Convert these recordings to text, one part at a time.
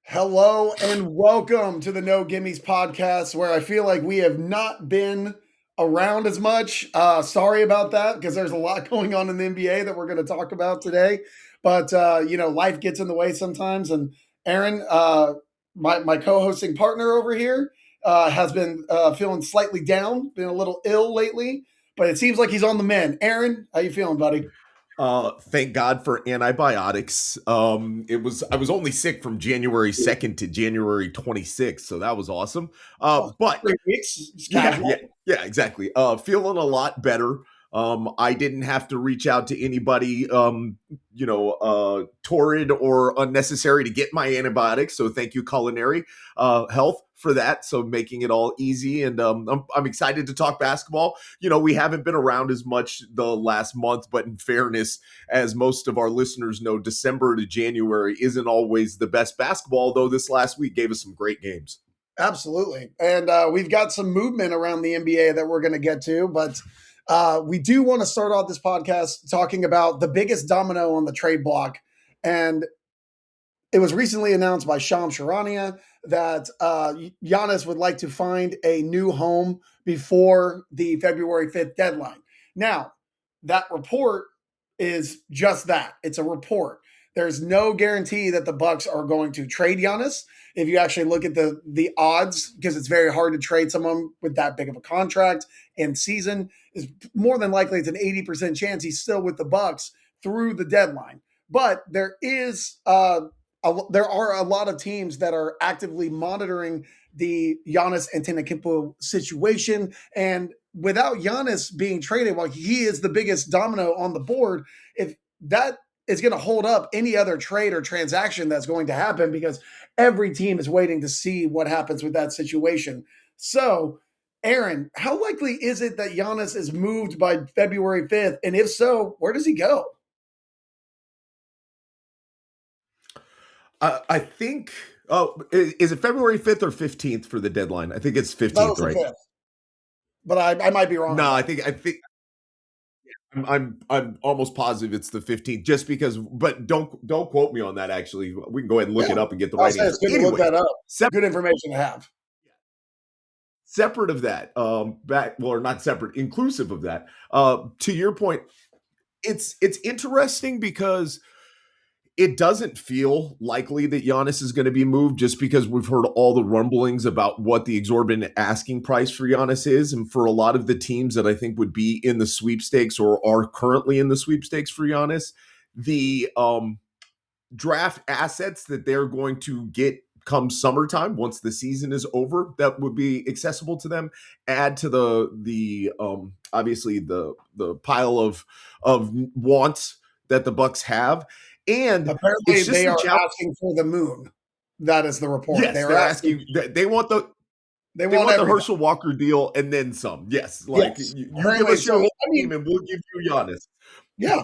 Hello and welcome to the No Gimmies podcast, where I feel like we have not been around as much. Sorry about that because there's a lot going on in the NBA that we're going to talk about today. But life gets in the way sometimes. And Aaron, my co-hosting partner over here, has been feeling slightly down, been a little ill lately, but it seems like he's on the mend. Aaron, how you feeling, buddy? Thank God for antibiotics. I was only sick from January 2nd to January 26th, so that was awesome. Oh, But 3 weeks, it's yeah, casual. yeah, exactly. Feeling a lot better. I didn't have to reach out to anybody, torrid or unnecessary to get my antibiotics. So thank you, Culinary Health, for that. So making it all easy, and I'm excited to talk basketball. We haven't been around as much the last month, but in fairness, as most of our listeners know, December to January isn't always the best basketball. Though this last week gave us some great games. Absolutely. And we've got some movement around the NBA that we're going to get to. But we do want to start off this podcast talking about the biggest domino on the trade block. And it was recently announced by Shams Charania that Giannis would like to find a new home before the February 5th deadline. Now, that report is just that. It's a report. There's no guarantee that the Bucks are going to trade Giannis. If you actually look at the odds, because it's very hard to trade someone with that big of a contract and season, is more than likely it's an 80% chance he's still with the Bucks through the deadline. But there are a lot of teams that are actively monitoring the Giannis Antetokounmpo situation, and without Giannis being traded, while he is the biggest domino on the board, if that is going to hold up any other trade or transaction that's going to happen, because every team is waiting to see what happens with that situation. So, Aaron, how likely is it that Giannis is moved by February 5th? And if so, where does he go? I think. Oh, is it February 5th or 15th for the deadline? I think it's That was 15th, the right? fifth, but I might be wrong on No, that. I think I'm almost positive it's the 15th, just because. But don't quote me on that. Actually, we can go ahead and look Yeah, it up and get the I'll right say it's answer. good to look Anyways, that up. sep- Good information to have. separate of that, or not separate, inclusive of that. To your point, it's interesting because it doesn't feel likely that Giannis is going to be moved, just because we've heard all the rumblings about what the exorbitant asking price for Giannis is. And for a lot of the teams that I think would be in the sweepstakes or are currently in the sweepstakes for Giannis, the draft assets that they're going to get come summertime, once the season is over, that would be accessible to them, add to the obviously the pile of wants that the Bucks have. And Apparently, it's just they the are challenge. asking for the moon. That is the report. They Yes, are they're asking. asking. They want the They they want want the everything. Herschel Walker deal and then some. Yes, like Yes. you give Apparently, us so your whole I team mean, and we'll give you Giannis, yeah.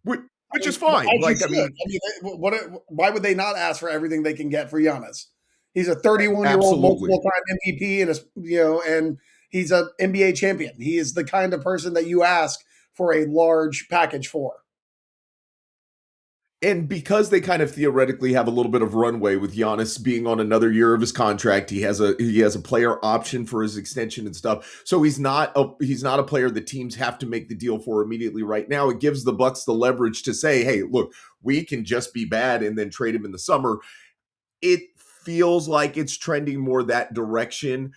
which, I which mean, is fine. as you Like, I should. mean, I mean, why would they not ask for everything they can get for Giannis? He's a 31-year-old absolutely. multiple-time MVP, and he's an NBA champion. He is the kind of person that you ask for a large package for. And because they kind of theoretically have a little bit of runway with Giannis being on another year of his contract, he has a player option for his extension and stuff. So he's not a player that teams have to make the deal for immediately right now. It gives the Bucks the leverage to say, "Hey, look, we can just be bad and then trade him in the summer." It feels like it's trending more that direction.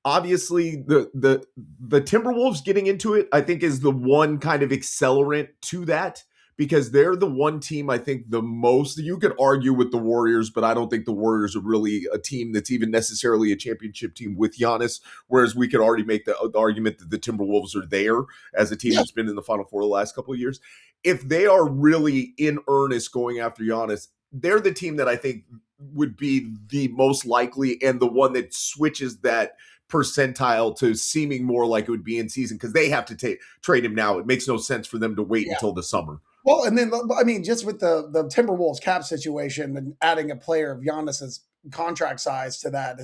Obviously, the Timberwolves getting into it, I think, is the one kind of accelerant to that, because they're the one team I think the most. You could argue with the Warriors, but I don't think the Warriors are really a team that's even necessarily a championship team with Giannis. Whereas we could already make the argument that the Timberwolves are there as a team Yeah. that's been in the Final Four the last couple of years. If they are really in earnest going after Giannis, they're the team that I think would be the most likely, and the one that switches that percentile to seeming more like it would be in season, because they have to trade him now. It makes no sense for them to wait Yeah. until the summer. Well, and then I mean, just with the Timberwolves cap situation and adding a player of Giannis's contract size to that,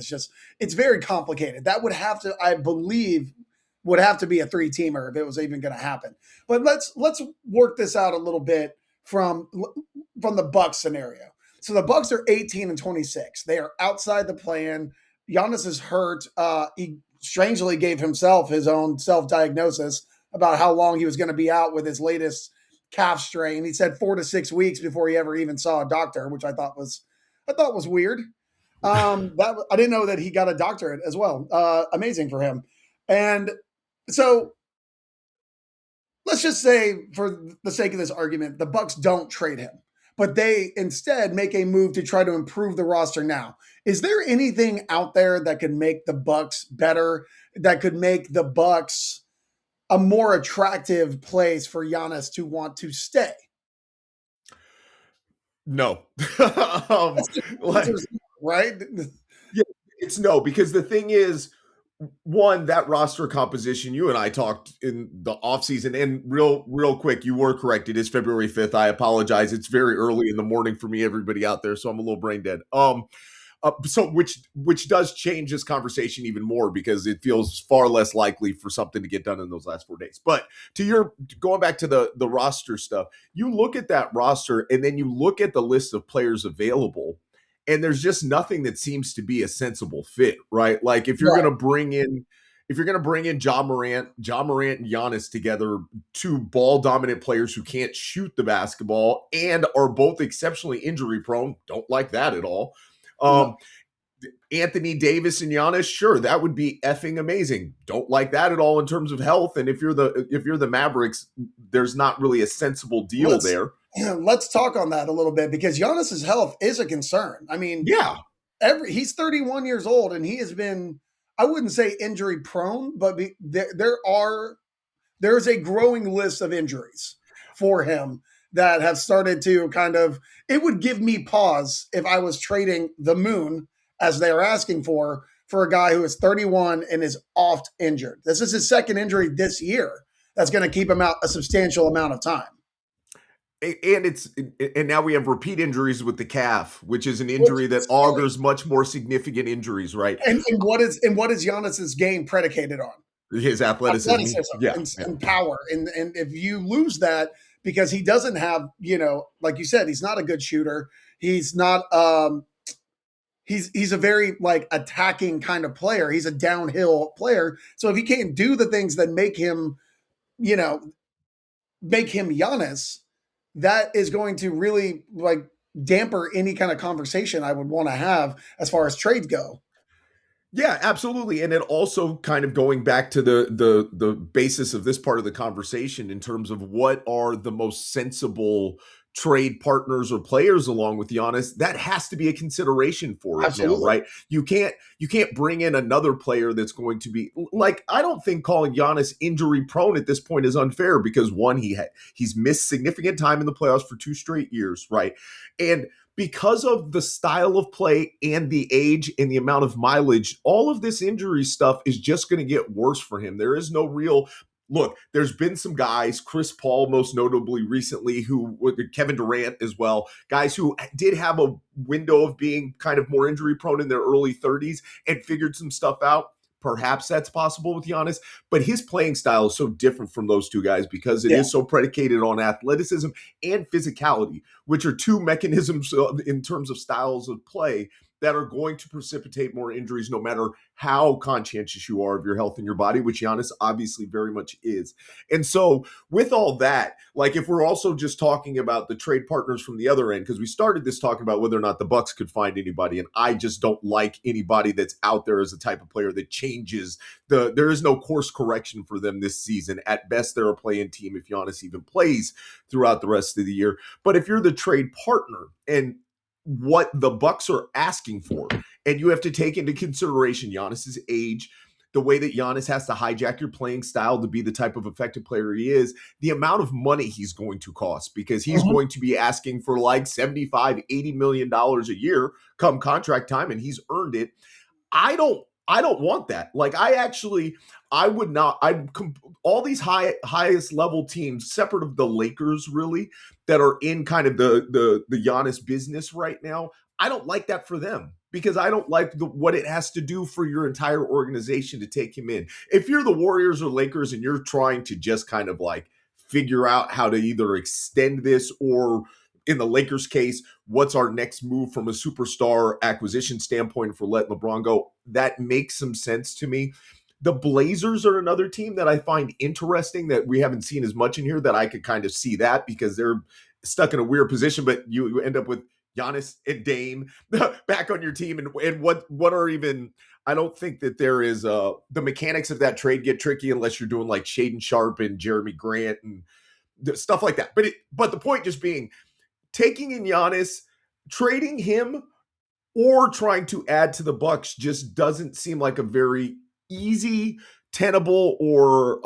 it's very complicated. That would have to, I believe, would have to be a three-teamer if it was even going to happen. But let's work this out a little bit from the Bucks scenario. So the Bucks are 18 and 26. They are outside the play-in. Giannis is hurt. He strangely gave himself his own self-diagnosis about how long he was going to be out with his latest calf strain. He said 4 to 6 weeks before he ever even saw a doctor, which I thought was weird. That I didn't know that he got a doctorate as well. Amazing for him. And so let's just say, for the sake of this argument, the Bucks don't trade him, but they instead make a move to try to improve the roster now. Is there anything out there that could make the Bucks better, that could make the Bucks a more attractive place for Giannis to want to stay? No. Like, right? Yeah, it's no, because the thing is, one, that roster composition, you and I talked in the offseason, and real quick, you were correct. It is February 5th. I apologize. It's very early in the morning for me, everybody out there, so I'm a little brain dead. So which does change this conversation even more, because it feels far less likely for something to get done in those last 4 days. But going back to the roster stuff, you look at that roster and then you look at the list of players available, and there's just nothing that seems to be a sensible fit, right? Like if you're going to bring in Ja Morant and Giannis together, two ball dominant players who can't shoot the basketball and are both exceptionally injury prone, don't like that at all. Anthony Davis and Giannis, sure, that would be effing amazing. Don't like that at all in terms of health. And if you're the Mavericks, there's not really a sensible deal there. Let's talk on that a little bit, because Giannis's health is a concern. I mean, yeah, he's 31 years old and he has been, I wouldn't say injury prone, but there is a growing list of injuries for him that have started to it would give me pause if I was trading the moon, as they are asking for a guy who is 31 and is oft injured. This is his second injury this year that's going to keep him out a substantial amount of time. And now we have repeat injuries with the calf, which is an injury that augurs much more significant injuries, right? And what is Giannis's game predicated on? His athleticism. And power. And if you lose that, because he doesn't have, like you said, he's not a good shooter. He's not he's a very attacking kind of player. He's a downhill player. So if he can't do the things that make him Giannis, that is going to really damper any kind of conversation I would want to have as far as trades go. Yeah, absolutely. And it also kind of going back to the basis of this part of the conversation in terms of what are the most sensible trade partners or players along with Giannis, that has to be a consideration for it now, right? You can't bring in another player that's going to be I don't think calling Giannis injury prone at this point is unfair, because one, he's missed significant time in the playoffs for 2 straight years, right? And because of the style of play and the age and the amount of mileage, all of this injury stuff is just going to get worse for him. There is no real look. There's been some guys, Chris Paul most notably recently, Kevin Durant as well, guys who did have a window of being kind of more injury prone in their early 30s and figured some stuff out. Perhaps that's possible with Giannis, but his playing style is so different from those two guys because it is so predicated on athleticism and physicality, which are two mechanisms in terms of styles of play that are going to precipitate more injuries no matter how conscientious you are of your health and your body, which Giannis obviously very much is. And so with all that, if we're also just talking about the trade partners from the other end, because we started this talking about whether or not the Bucks could find anybody, and I just don't like anybody that's out there as a type of player that changes there is no course correction for them this season. At best, they're a play-in team if Giannis even plays throughout the rest of the year. But if you're the trade partner and what the Bucks are asking for, and you have to take into consideration Giannis's age, the way that Giannis has to hijack your playing style to be the type of effective player he is, the amount of money he's going to cost, because he's going to be asking for $75-80 million a year come contract time, and he's earned it. I don't want that. I would not. All these highest level teams, separate of the Lakers, really, that are in kind of the Giannis business right now. I don't like that for them, because I don't like what it has to do for your entire organization to take him in. If you're the Warriors or Lakers and you're trying to just kind of figure out how to either extend this or in the Lakers case, what's our next move from a superstar acquisition standpoint for letting LeBron go? That makes some sense to me. The Blazers are another team that I find interesting that we haven't seen as much in here, that I could kind of see that because they're stuck in a weird position, but you end up with Giannis and Dame back on your team. And what are even, I don't think that there is the mechanics of that trade get tricky unless you're doing like Shaden Sharp and Jeremy Grant and stuff like that. But the point just being, taking in Giannis, trading him, or trying to add to the Bucks just doesn't seem like a very easy, tenable, or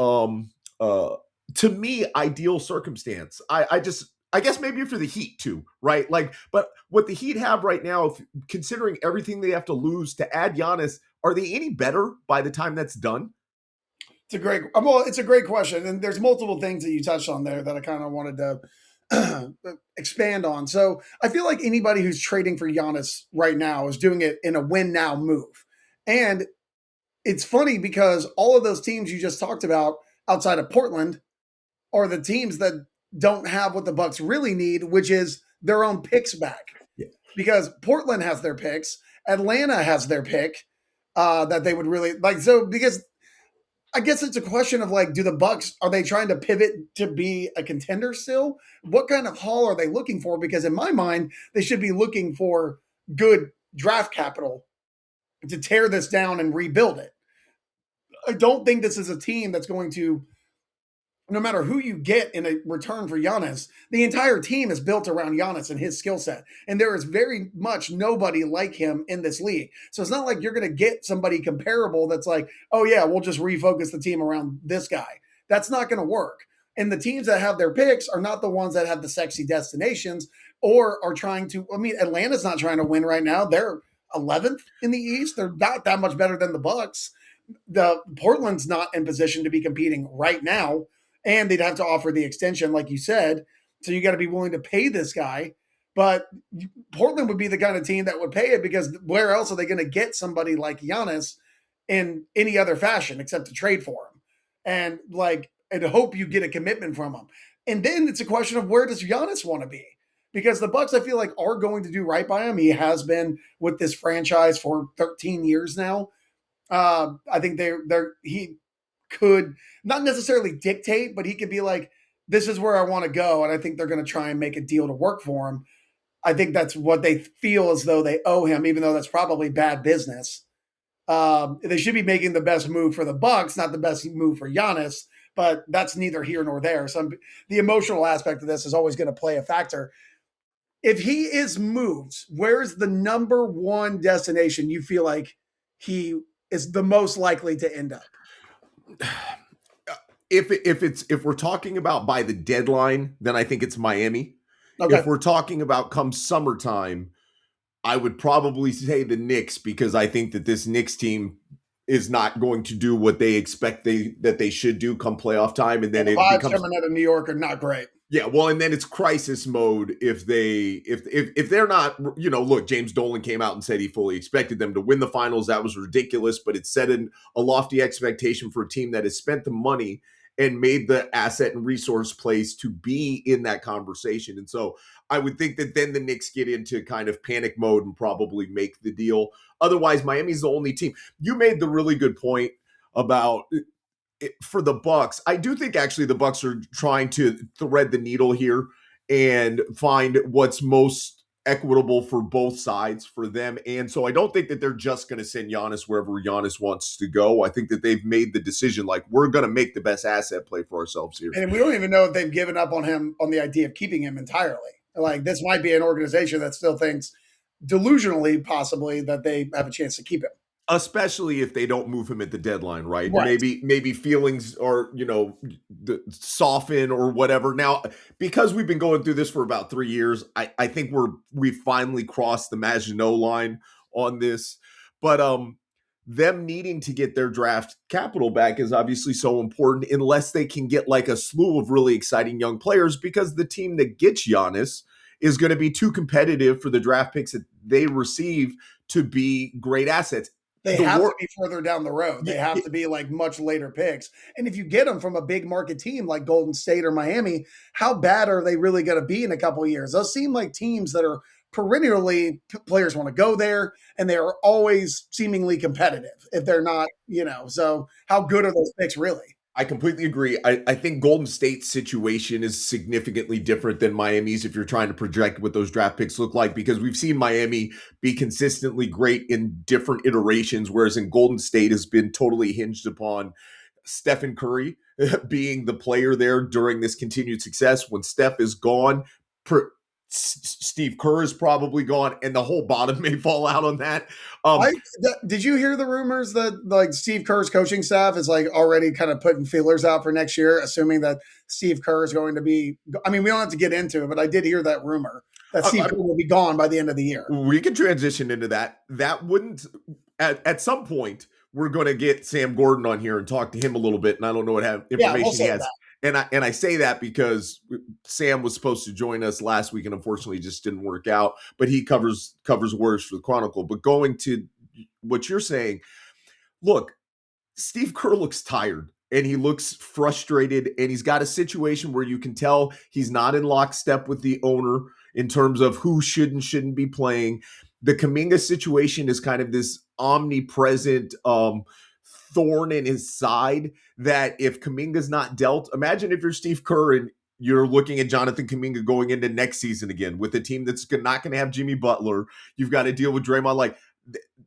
to me, ideal circumstance. I guess maybe for the Heat too, right? Like, but what the Heat have right now, considering everything they have to lose to add Giannis, are they any better by the time that's done? It's a great question, and there's multiple things that you touched on there that I kind of wanted to expand on. So I feel like anybody who's trading for Giannis right now is doing it in a win now move, and it's funny because all of those teams you just talked about outside of Portland are the teams that don't have what the Bucks really need, which is their own picks back. Yeah. Because Portland has their picks, Atlanta has their pick that they would really like. So because I guess it's a question of like, do the Bucks, are they trying to pivot to be a contender still? What kind of haul are they looking for? Because in my mind, they should be looking for good draft capital to tear this down and rebuild it. I don't think this is a team that's going to, no matter who you get in a return for Giannis, the entire team is built around Giannis and his skill set. And there is very much nobody like him in this league. So it's not like you're going to get somebody comparable that's like, oh yeah, we'll just refocus the team around this guy. That's not going to work. And the teams that have their picks are not the ones that have the sexy destinations or are trying to, I mean, Atlanta's not trying to win right now. They're 11th in the East. They're not that much better than the Bucks. The Portland's not in position to be competing right now, and they'd have to offer the extension, like you said. So you got to be willing to pay this guy. But Portland would be the kind of team that would pay it because where else are they going to get somebody like Giannis in any other fashion except to trade for him and hope you get a commitment from him. And then it's a question of where does Giannis want to be? Because the Bucks, I feel like, are going to do right by him. He has been with this franchise for 13 years now. I think he could not necessarily dictate, but he could be like, this is where I want to go. And I think they're going to try and make a deal to work for him. I think that's what they feel as though they owe him, even though that's probably bad business. They should be making the best move for the Bucks, not the best move for Giannis, but that's neither here nor there. So the emotional aspect of this is always going to play a factor. If he is moved, where's the number one destination you feel like he is the most likely to end up? If we're talking about by the deadline, then I think it's Miami. Okay. If we're talking about come summertime, I would probably say the Knicks, because I think that this Knicks team is not going to do what they expect that they should do come playoff time, and then it becomes coming out of New York are not great. Yeah, well, and then it's crisis mode if they're not, look, James Dolan came out and said he fully expected them to win the finals. That was ridiculous, but it set in a lofty expectation for a team that has spent the money and made the asset and resource place to be in that conversation. And so I would think that then the Knicks get into kind of panic mode and probably make the deal. Otherwise, Miami's the only team. You made the really good point about for the Bucks. I do think actually the Bucks are trying to thread the needle here and find what's most equitable for both sides for them. And so I don't think that they're just going to send Giannis wherever Giannis wants to go. I think that they've made the decision, like, we're going to make the best asset play for ourselves here. And we don't even know if they've given up on him on the idea of keeping him entirely. Like, this might be an organization that still thinks delusionally possibly that they have a chance to keep him. Especially if they don't move him at the deadline, right? Maybe feelings are, soften or whatever. Now, because we've been going through this for about 3 years, I think we've finally crossed the Maginot line on this. But them needing to get their draft capital back is obviously so important, unless they can get like a slew of really exciting young players, because the team that gets Giannis is going to be too competitive for the draft picks that they receive to be great assets. They the have to war. be further down the road. They Yeah, have to be like much later picks. And if you get them from a big market team like Golden State or Miami, how bad are they really going to be in a couple of years? Those seem like teams that are perennially players want to go there and they are always seemingly competitive if they're not, so how good are those picks really? I completely agree. I think Golden State's situation is significantly different than Miami's if you're trying to project what those draft picks look like, because we've seen Miami be consistently great in different iterations, whereas in Golden State has been totally hinged upon Stephen Curry being the player there during this continued success. When Steph is gone, Steve Kerr is probably gone, and the whole bottom may fall out on that. Did you hear the rumors that like Steve Kerr's coaching staff is like already kind of putting feelers out for next year, assuming that Steve Kerr is going to be? I mean, we don't have to get into it, but I did hear that rumor that Steve Kerr will be gone by the end of the year. We can transition into that. That wouldn't at some point. We're going to get Sam Gordon on here and talk to him a little bit, and I don't know what information he has. That. And I say that because Sam was supposed to join us last week and unfortunately just didn't work out, but he covers words for the Chronicle. But going to what you're saying, look, Steve Kerr looks tired and he looks frustrated, and he's got a situation where you can tell he's not in lockstep with the owner in terms of who should and shouldn't be playing. The Kuminga situation is kind of this omnipresent thorn in his side that if Kuminga's not dealt, imagine if you're Steve Kerr and you're looking at Jonathan Kuminga going into next season again with a team that's not going to have Jimmy Butler. You've got to deal with Draymond. Like,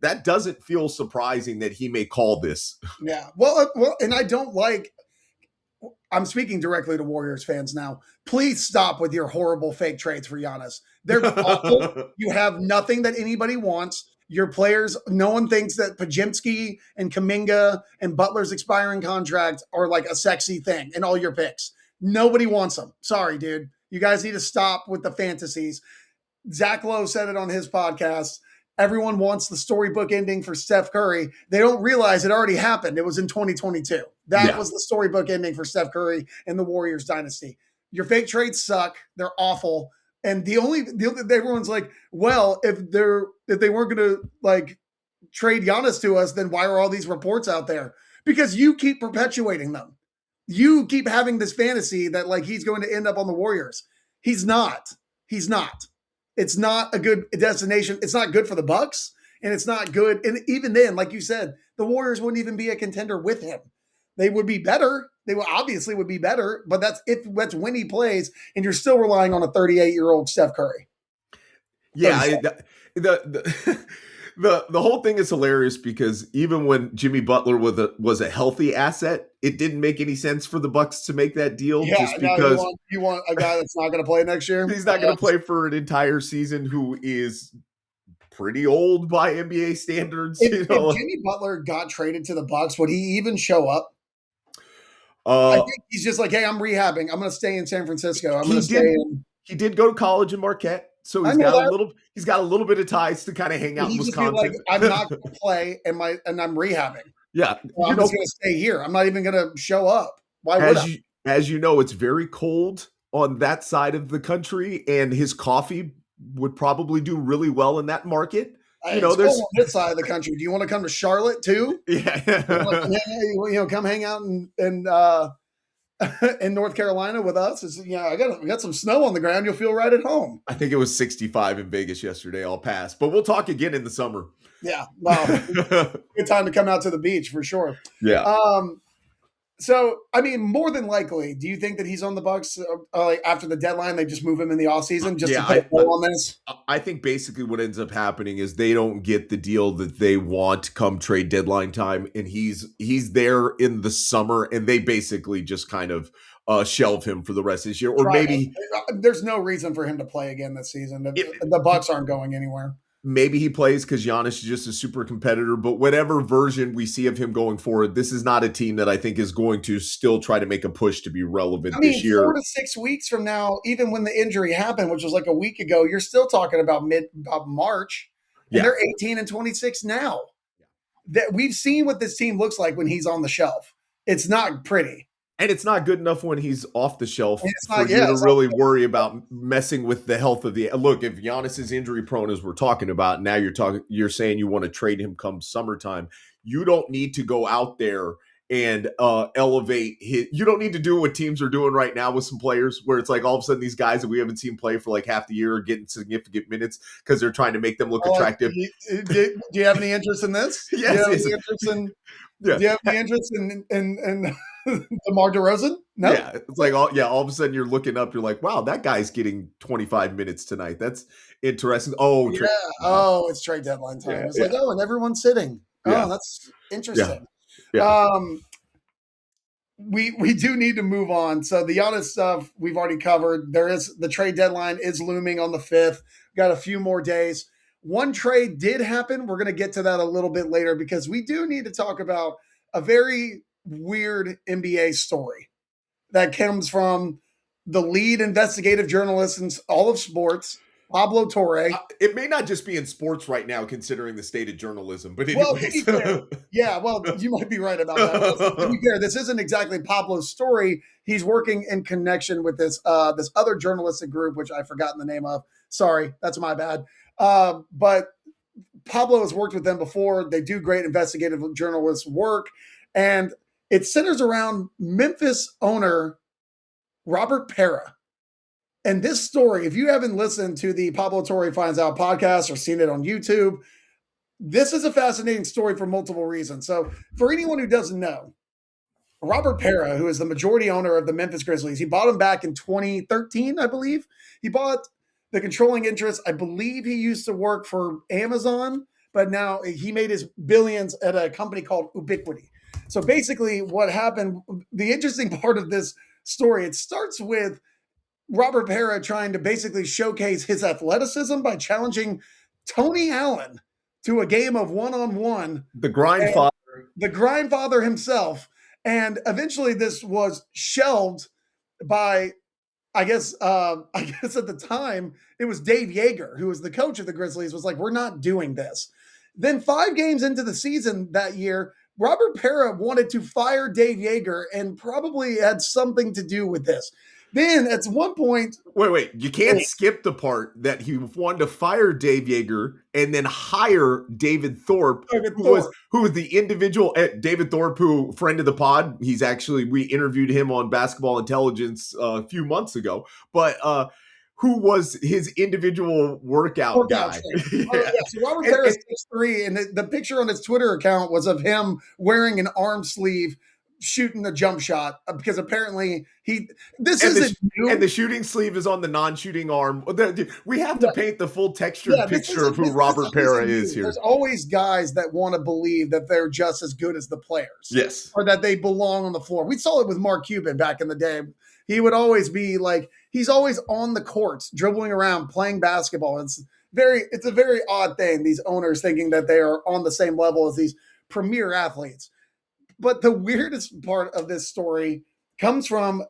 that doesn't feel surprising that he may call this. Yeah. Well, and I don't like, I'm speaking directly to Warriors fans now. Please stop with your horrible fake trades for Giannis. They're awful. You have nothing that anybody wants. Your players, no one thinks that Podziemski and Kuminga and Butler's expiring contract are like a sexy thing in all your picks. Nobody wants them. Sorry, dude. You guys need to stop with the fantasies. Zach Lowe said it on his podcast. Everyone wants the storybook ending for Steph Curry. They don't realize it already happened. It was in 2022. That was the storybook ending for Steph Curry and the Warriors dynasty. Your fake trades suck. They're awful. And everyone's like, well, if they weren't going to like trade Giannis to us, then why are all these reports out there? Because you keep perpetuating them. You keep having this fantasy that like he's going to end up on the Warriors. He's not. It's not a good destination. It's not good for the Bucks, and it's not good. And even then, like you said, the Warriors wouldn't even be a contender with him. They would be better. They will obviously would be better, but that's when he plays, and you're still relying on a 38-year-old Steph Curry. Yeah, the whole thing is hilarious because even when Jimmy Butler was a healthy asset, it didn't make any sense for the Bucks to make that deal. Yeah, just because you want a guy that's not going to play next year. He's not going to play for an entire season. Who is pretty old by NBA standards. If Jimmy Butler got traded to the Bucks, would he even show up? I think he's just like, hey, I'm rehabbing. I'm going to stay in San Francisco. He did go to college in Marquette, so he's got a little bit of ties to kind of hang out in Wisconsin. Like, I'm not going to play, and I'm rehabbing. Yeah, so I'm just going to stay here. I'm not even going to show up. Why would I? As you know, it's very cold on that side of the country, and his coffee would probably do really well in that market. There's on this side of the country. Do you want to come to Charlotte too? Yeah, come hang out in North Carolina with us. We got some snow on the ground. You'll feel right at home. I think it was 65 in Vegas yesterday. I'll pass, but we'll talk again in the summer. Yeah, well, good time to come out to the beach for sure. Yeah. So, I mean, more than likely, do you think that he's on the Bucks after the deadline? They just move him in the offseason just to put a bow on this? I think basically what ends up happening is they don't get the deal that they want come trade deadline time, and he's there in the summer, and they basically just kind of shelve him for the rest of this year. Or maybe there's no reason for him to play again this season. The Bucks aren't going anywhere. Maybe he plays because Giannis is just a super competitor, but whatever version we see of him going forward, this is not a team that I think is going to still try to make a push to be relevant this year. 4 to 6 weeks from now, even when the injury happened, which was like a week ago, you're still talking about March, and they're 18 and 26 now. That we've seen what this team looks like when he's on the shelf. It's not pretty. And it's not good enough when he's off the shelf It's for not, you yeah, to it's not, really worry about messing with the health of the look. If Giannis is injury prone, as we're talking about, now you're saying you want to trade him come summertime. You don't need to go out there and elevate his. You don't need to do what teams are doing right now with some players, where it's like all of a sudden these guys that we haven't seen play for like half the year are getting significant minutes because they're trying to make them look attractive. Do you have any interest in this? Yes, Do you have any interest in? yeah. Do you have any interest in DeMar DeRozan? No. Yeah, it's like all of a sudden you're looking up, you're like, wow, that guy's getting 25 minutes tonight. That's interesting. Oh, Yeah. Oh, it's trade deadline time. Yeah, It's like, oh, and everyone's sitting. Yeah. Oh, that's interesting. Yeah. We do need to move on. So the Giannis stuff we've already covered. There is the trade deadline is looming on the 5th. Got a few more days. One trade did happen. We're going to get to that a little bit later because we do need to talk about a very weird NBA story that comes from the lead investigative journalist in all of sports, Pablo Torre. It may not just be in sports right now, considering the state of journalism, but anyways. Well, yeah, well, you might be right about that. To be fair, this isn't exactly Pablo's story. He's working in connection with this this other journalistic group, which I've forgotten the name of. Sorry, that's my bad. But Pablo has worked with them before. They do great investigative journalist work, and it centers around Memphis owner Robert Pera. And this story, if you haven't listened to the Pablo Torre Finds Out podcast or seen it on YouTube, this is a fascinating story for multiple reasons. So for anyone who doesn't know, Robert Pera, who is the majority owner of the Memphis Grizzlies, he bought them back in 2013, I believe. He bought the controlling interest. I believe he used to work for Amazon, but now he made his billions at a company called Ubiquity. So basically what happened, the interesting part of this story, it starts with Robert Pera trying to basically showcase his athleticism by challenging Tony Allen to a game of one-on-one. The grindfather. The grindfather himself. And eventually this was shelved by, I guess at the time, it was Dave Yeager, who was the coach of the Grizzlies, was like, we're not doing this. Then 5 games into the season that year, Robert Pera wanted to fire Dave Yeager and probably had something to do with this. Then at one point... Wait. You can't skip the part that he wanted to fire Dave Yeager and then hire David Thorpe, who was the individual... David Thorpe, who, friend of the pod, we interviewed him on Basketball Intelligence a few months ago, but who was his individual workout guy. Yeah. So Robert Pera is 6'3", and the picture on his Twitter account was of him wearing an arm sleeve shooting a jump shot because apparently isn't new. And the shooting sleeve is on the non-shooting arm. We have to paint the full textured picture of who Robert Pera is here. There's always guys that want to believe that they're just as good as the players. Yes. Or that they belong on the floor. We saw it with Mark Cuban back in the day. He would always be like, he's always on the court, dribbling around, playing basketball. It's a very odd thing, these owners thinking that they are on the same level as these premier athletes. But the weirdest part of this story comes from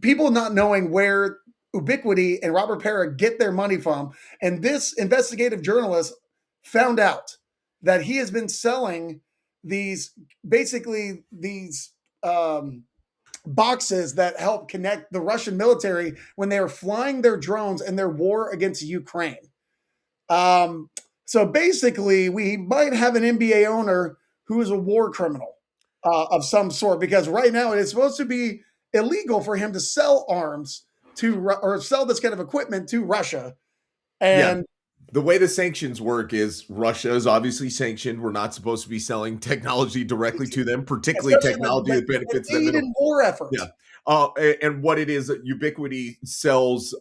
people not knowing where Ubiquity and Robert Pera get their money from. And this investigative journalist found out that he has been selling these boxes that help connect the Russian military when they are flying their drones in their war against Ukraine. So basically, we might have an NBA owner who is a war criminal of some sort, because right now it is supposed to be illegal for him to sell arms or sell this kind of equipment to Russia. And the way the sanctions work is Russia is obviously sanctioned. We're not supposed to be selling technology directly to them, particularly technology that benefits them in war efforts. Yeah. And what it is, Ubiquity sells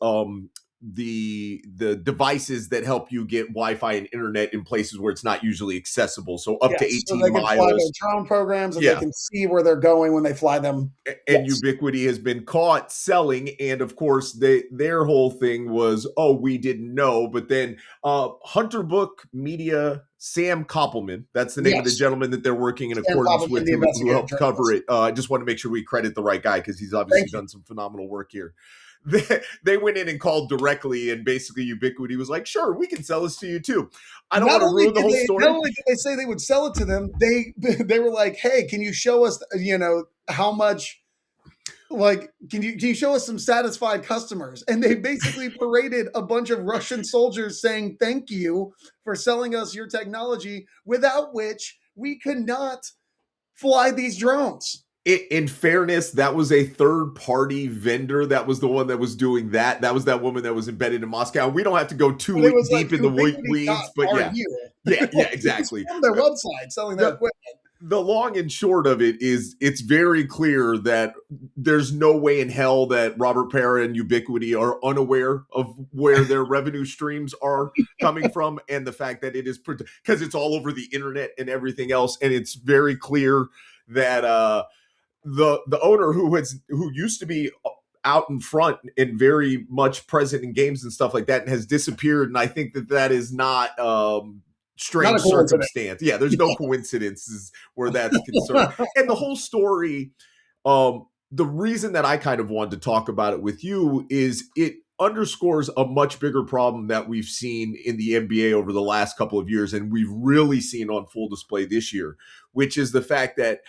the devices that help you get Wi-Fi and internet in places where it's not usually accessible. So up to 18 so they can miles. Fly their drone programs and they can see where they're going when they fly them. And Ubiquity has been caught selling. And of course, their whole thing was, we didn't know. But then Hunter Book Media, Sam Koppelman, that's the name of the gentleman that they're working in accordance with, who helped cover it. I just want to make sure we credit the right guy because he's obviously done some phenomenal work here. They went in and called directly, and basically Ubiquity was like, sure, we can sell this to you too. I don't want to ruin the whole story. Not only did they say they would sell it to them, they were like, hey, can you show us, how much like, can you show us some satisfied customers? And they basically paraded a bunch of Russian soldiers saying thank you for selling us your technology, without which we could not fly these drones. In fairness, that was a third-party vendor. That was the one that was doing that. That was that woman that was embedded in Moscow. We don't have to go But it too was like deep in the weeds, but yeah, Ubiquity.ru. yeah, It's exactly. from their website selling their equipment. The long and short of it is it's very clear that there's no way in hell that Robert Pera and Ubiquity are unaware of where their revenue streams are coming from, and the fact that it is because it's all over the internet and everything else, and it's very clear that the owner who used to be out in front and very much present in games and stuff like that and has disappeared, and I think that is not strange circumstance. Yeah, there's no coincidences where that's concerned. And the whole story, the reason that I kind of wanted to talk about it with you is it underscores a much bigger problem that we've seen in the NBA over the last couple of years, and we've really seen on full display this year, which is the fact that,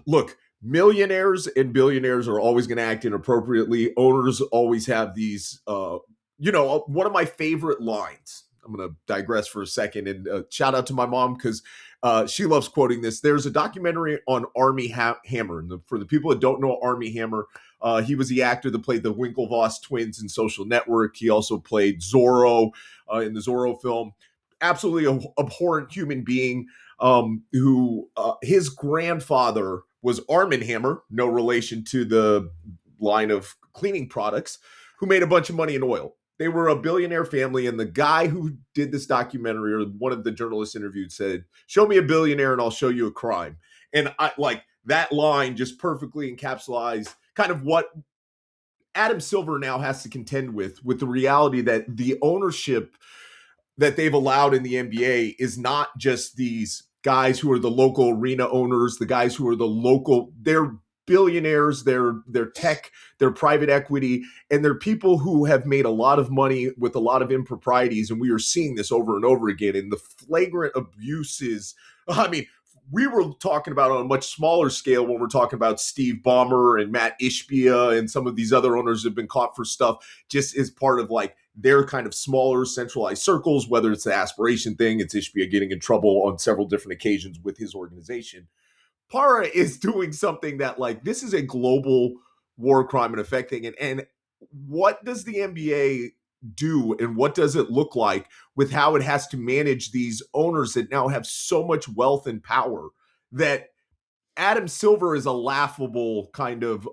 look, millionaires and billionaires are always going to act inappropriately. Owners always have these, one of my favorite lines, I'm going to digress for a second and shout out to my mom because she loves quoting this. There's a documentary on Armie Hammer. And for the people that don't know Armie Hammer, he was the actor that played the Winklevoss twins in Social Network. He also played Zorro in the Zorro film. Absolutely abhorrent human being who his grandfather was Armie Hammer, no relation to the line of cleaning products, who made a bunch of money in oil. They were a billionaire family, and the guy who did this documentary, or one of the journalists interviewed, said, "Show me a billionaire and I'll show you a crime." And I like that line just perfectly encapsulates kind of what Adam Silver now has to contend with the reality that the ownership that they've allowed in the NBA is not just these guys who are the local arena owners, the guys who are the local, they're billionaires, they're tech, they're private equity, and they're people who have made a lot of money with a lot of improprieties. And we are seeing this over and over again. And the flagrant abuses, I mean, we were talking about on a much smaller scale when we're talking about Steve Ballmer and Matt Ishbia and some of these other owners who have been caught for stuff just as part of like their kind of smaller centralized circles, whether it's the aspiration thing, it's Ishbia getting in trouble on several different occasions with his organization. Para is doing something that like this is a global war crime and affecting it. And what does the NBA do and what does it look like with how it has to manage these owners that now have so much wealth and power that Adam Silver is a laughable kind of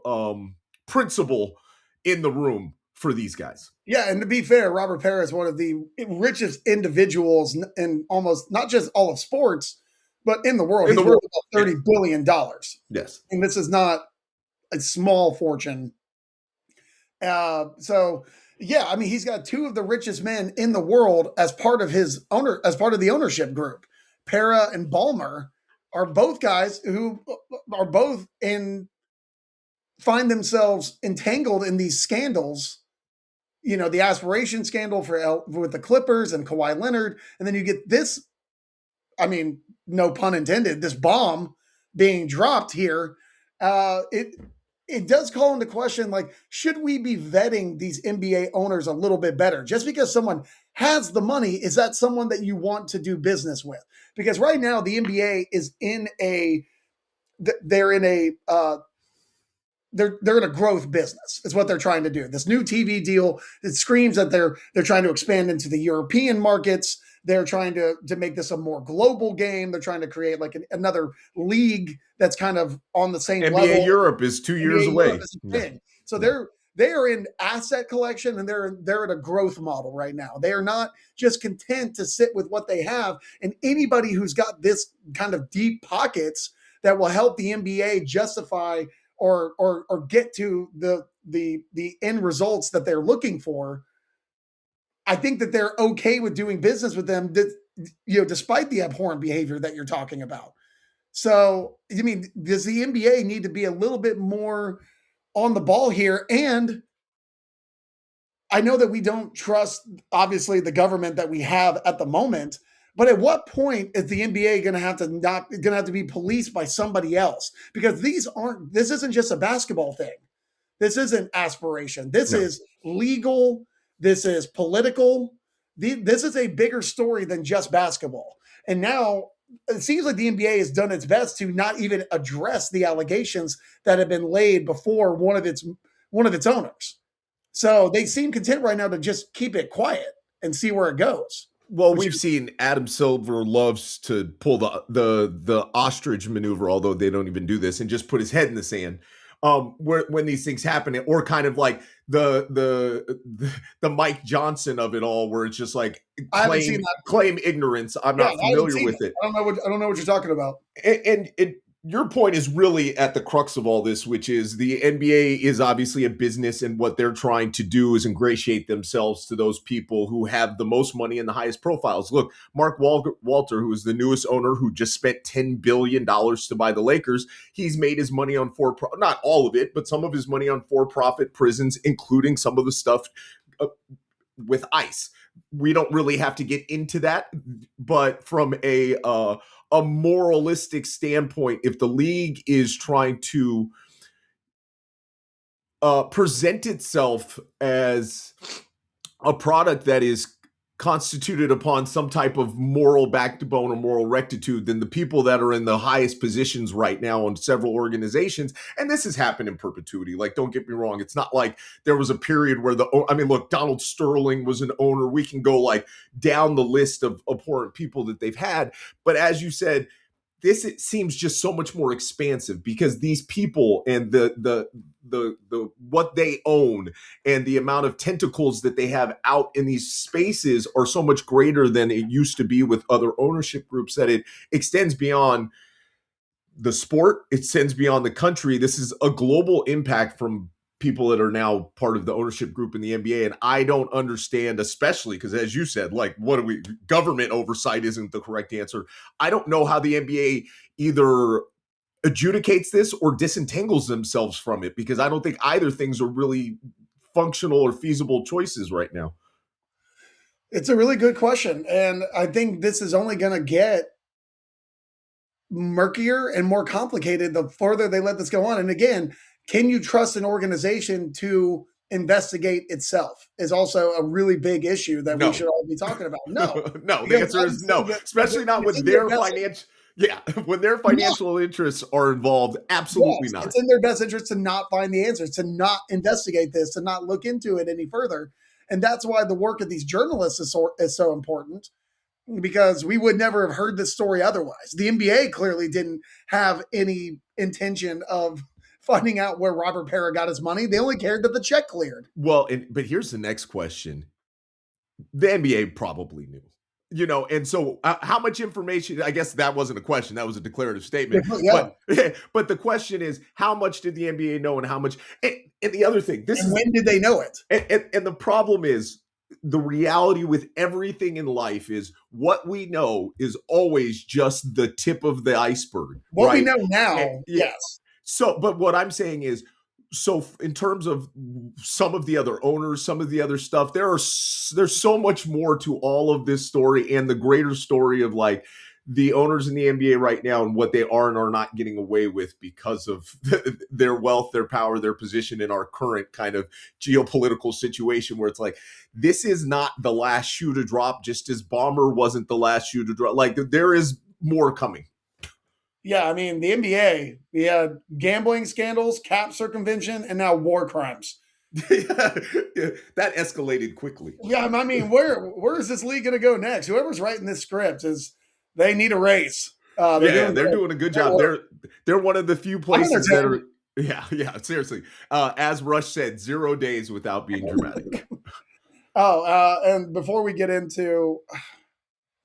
principal in the room for these guys? Yeah, and to be fair, Robert Pera is one of the richest individuals in almost not just all of sports, but in the world. He's worth about $30 billion. Yes. And this is not a small fortune. So yeah, I mean, he's got two of the richest men in the world as part of the ownership group. Pera and Ballmer are both guys who are both find themselves entangled in these scandals. You know, the aspiration scandal with the Clippers and Kawhi Leonard, and then you get this, I mean, no pun intended, this bomb being dropped here. It does call into question, like, should we be vetting these NBA owners a little bit better? Just because someone has the money, is that someone that you want to do business with? Because right now the NBA is they're in a growth business. Is what they're trying to do. This new TV deal, it screams that they're trying to expand into the European markets. They're trying to make this a more global game. They're trying to create like another league that's kind of on the same NBA level. Europe is 2 years away. So they are in asset collection and they're at a growth model right now. They are not just content to sit with what they have. And anybody who's got this kind of deep pockets that will help the NBA justify or get to the end results that they're looking for, I think that they're okay with doing business with them, despite the abhorrent behavior that you're talking about. So, I mean, does the NBA need to be a little bit more on the ball here? And I know that we don't trust, obviously, the government that we have at the moment, But at what point is the NBA going to have to be policed by somebody else? Because this isn't just a basketball thing. This isn't aspiration. This is legal. This is political. This is a bigger story than just basketball. And now it seems like the NBA has done its best to not even address the allegations that have been laid before one of its owners. So they seem content right now to just keep it quiet and see where it goes. Well, we've seen Adam Silver loves to pull the ostrich maneuver, although they don't even do this, and just put his head in the sand. When these things happen, or kind of like the Mike Johnson of it all, where it's just like claim ignorance. I'm not familiar with it. I don't know what you're talking about. And your point is really at the crux of all this, which is the NBA is obviously a business, and what they're trying to do is ingratiate themselves to those people who have the most money and the highest profiles. Look, Mark Walter, who is the newest owner, who just spent $10 billion to buy the Lakers, he's made his money on not all of it, but some of his money on for-profit prisons, including some of the stuff with ICE. We don't really have to get into that, but from a moralistic standpoint, if the league is trying to present itself as a product that is constituted upon some type of moral backbone or moral rectitude, then the people that are in the highest positions right now in several organizations, and this has happened in perpetuity, like, don't get me wrong, it's not like there was a period where look, Donald Sterling was an owner. We can go like down the list of abhorrent people that they've had. But as you said, it seems just so much more expansive, because these people and the what they own and the amount of tentacles that they have out in these spaces are so much greater than it used to be with other ownership groups, that it extends beyond the sport. It extends beyond the country. This is a global impact from people that are now part of the ownership group in the NBA. And I don't understand, especially because, as you said, like, government oversight isn't the correct answer. I don't know how the NBA either adjudicates this or disentangles themselves from it, because I don't think either things are really functional or feasible choices right now. It's a really good question. And I think this is only going to get murkier and more complicated the further they let this go on. And again, can you trust an organization to investigate itself is also a really big issue that we should all be talking about. No. No, the answer is no, especially not with their financial. Yeah, when their financial interests are involved, absolutely not. It's in their best interest to not find the answers, to not investigate this, to not look into it any further. And that's why the work of these journalists is so important, because we would never have heard this story otherwise. The NBA clearly didn't have any intention of finding out where Robert Pera got his money. They only cared that the check cleared. Well, but here's the next question. The NBA probably knew. And so how much information, I guess that wasn't a question, that was a declarative statement. Yeah. But the question is, how much did the NBA know, and how much, and the other thing, when did they know it? And the problem is, the reality with everything in life is what we know is always just the tip of the iceberg. What we know now, yes. So, but what I'm saying is, so in terms of some of the other owners, some of the other stuff, there's so much more to all of this story, and the greater story of like the owners in the NBA right now and what they are and are not getting away with because of their wealth, their power, their position in our current kind of geopolitical situation, where it's like, this is not the last shoe to drop, just as Bomber wasn't the last shoe to drop. Like, there is more coming. Yeah, I mean, the NBA, we had gambling scandals, cap circumvention, and now war crimes. That escalated quickly. Yeah, I mean, where is this league going to go next? Whoever's writing this script they need a raise. They're doing a good job. They're one of the few places that are. Yeah, seriously. As Rush said, 0 days without being dramatic. And before we get into.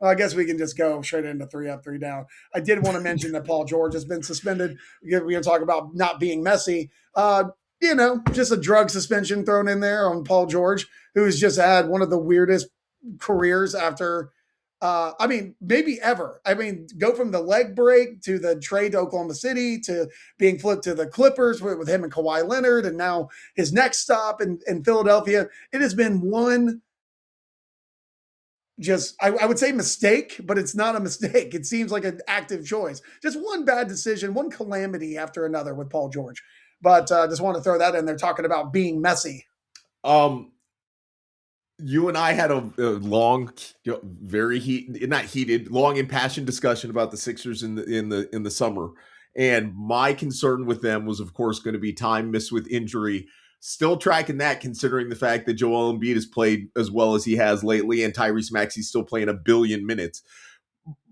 I guess we can just go straight into 3 up, 3 down. I did want to mention that Paul George has been suspended. We're going to talk about not being messy. Just a drug suspension thrown in there on Paul George, who's just had one of the weirdest careers after, maybe ever. I mean, go from the leg break to the trade to Oklahoma City to being flipped to the Clippers with him and Kawhi Leonard, and now his next stop in Philadelphia. It has been one just I would say mistake, but it's not a mistake. It seems like an active choice. Just one bad decision, one calamity after another with Paul George. But just want to throw that in there, talking about being messy. You and I had a long, not heated, long impassioned discussion about the Sixers in the summer, and my concern with them was, of course, going to be time missed with injury. Still tracking that, considering the fact that Joel Embiid has played as well as he has lately, and Tyrese Maxey's still playing a billion minutes.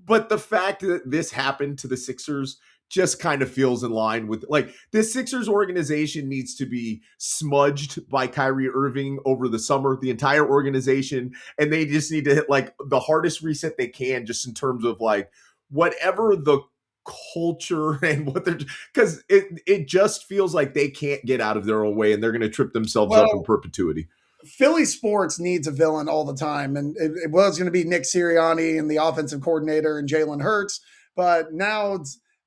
But the fact that this happened to the Sixers just kind of feels in line with, like, this Sixers organization needs to be smudged by Kyrie Irving over the summer, the entire organization, and they just need to hit like the hardest reset they can, just in terms of like whatever the culture and what they're, because it just feels like they can't get out of their own way and they're going to trip themselves up in perpetuity. Philly sports needs a villain all the time, and it was going to be Nick Sirianni and the offensive coordinator and Jalen Hurts, but now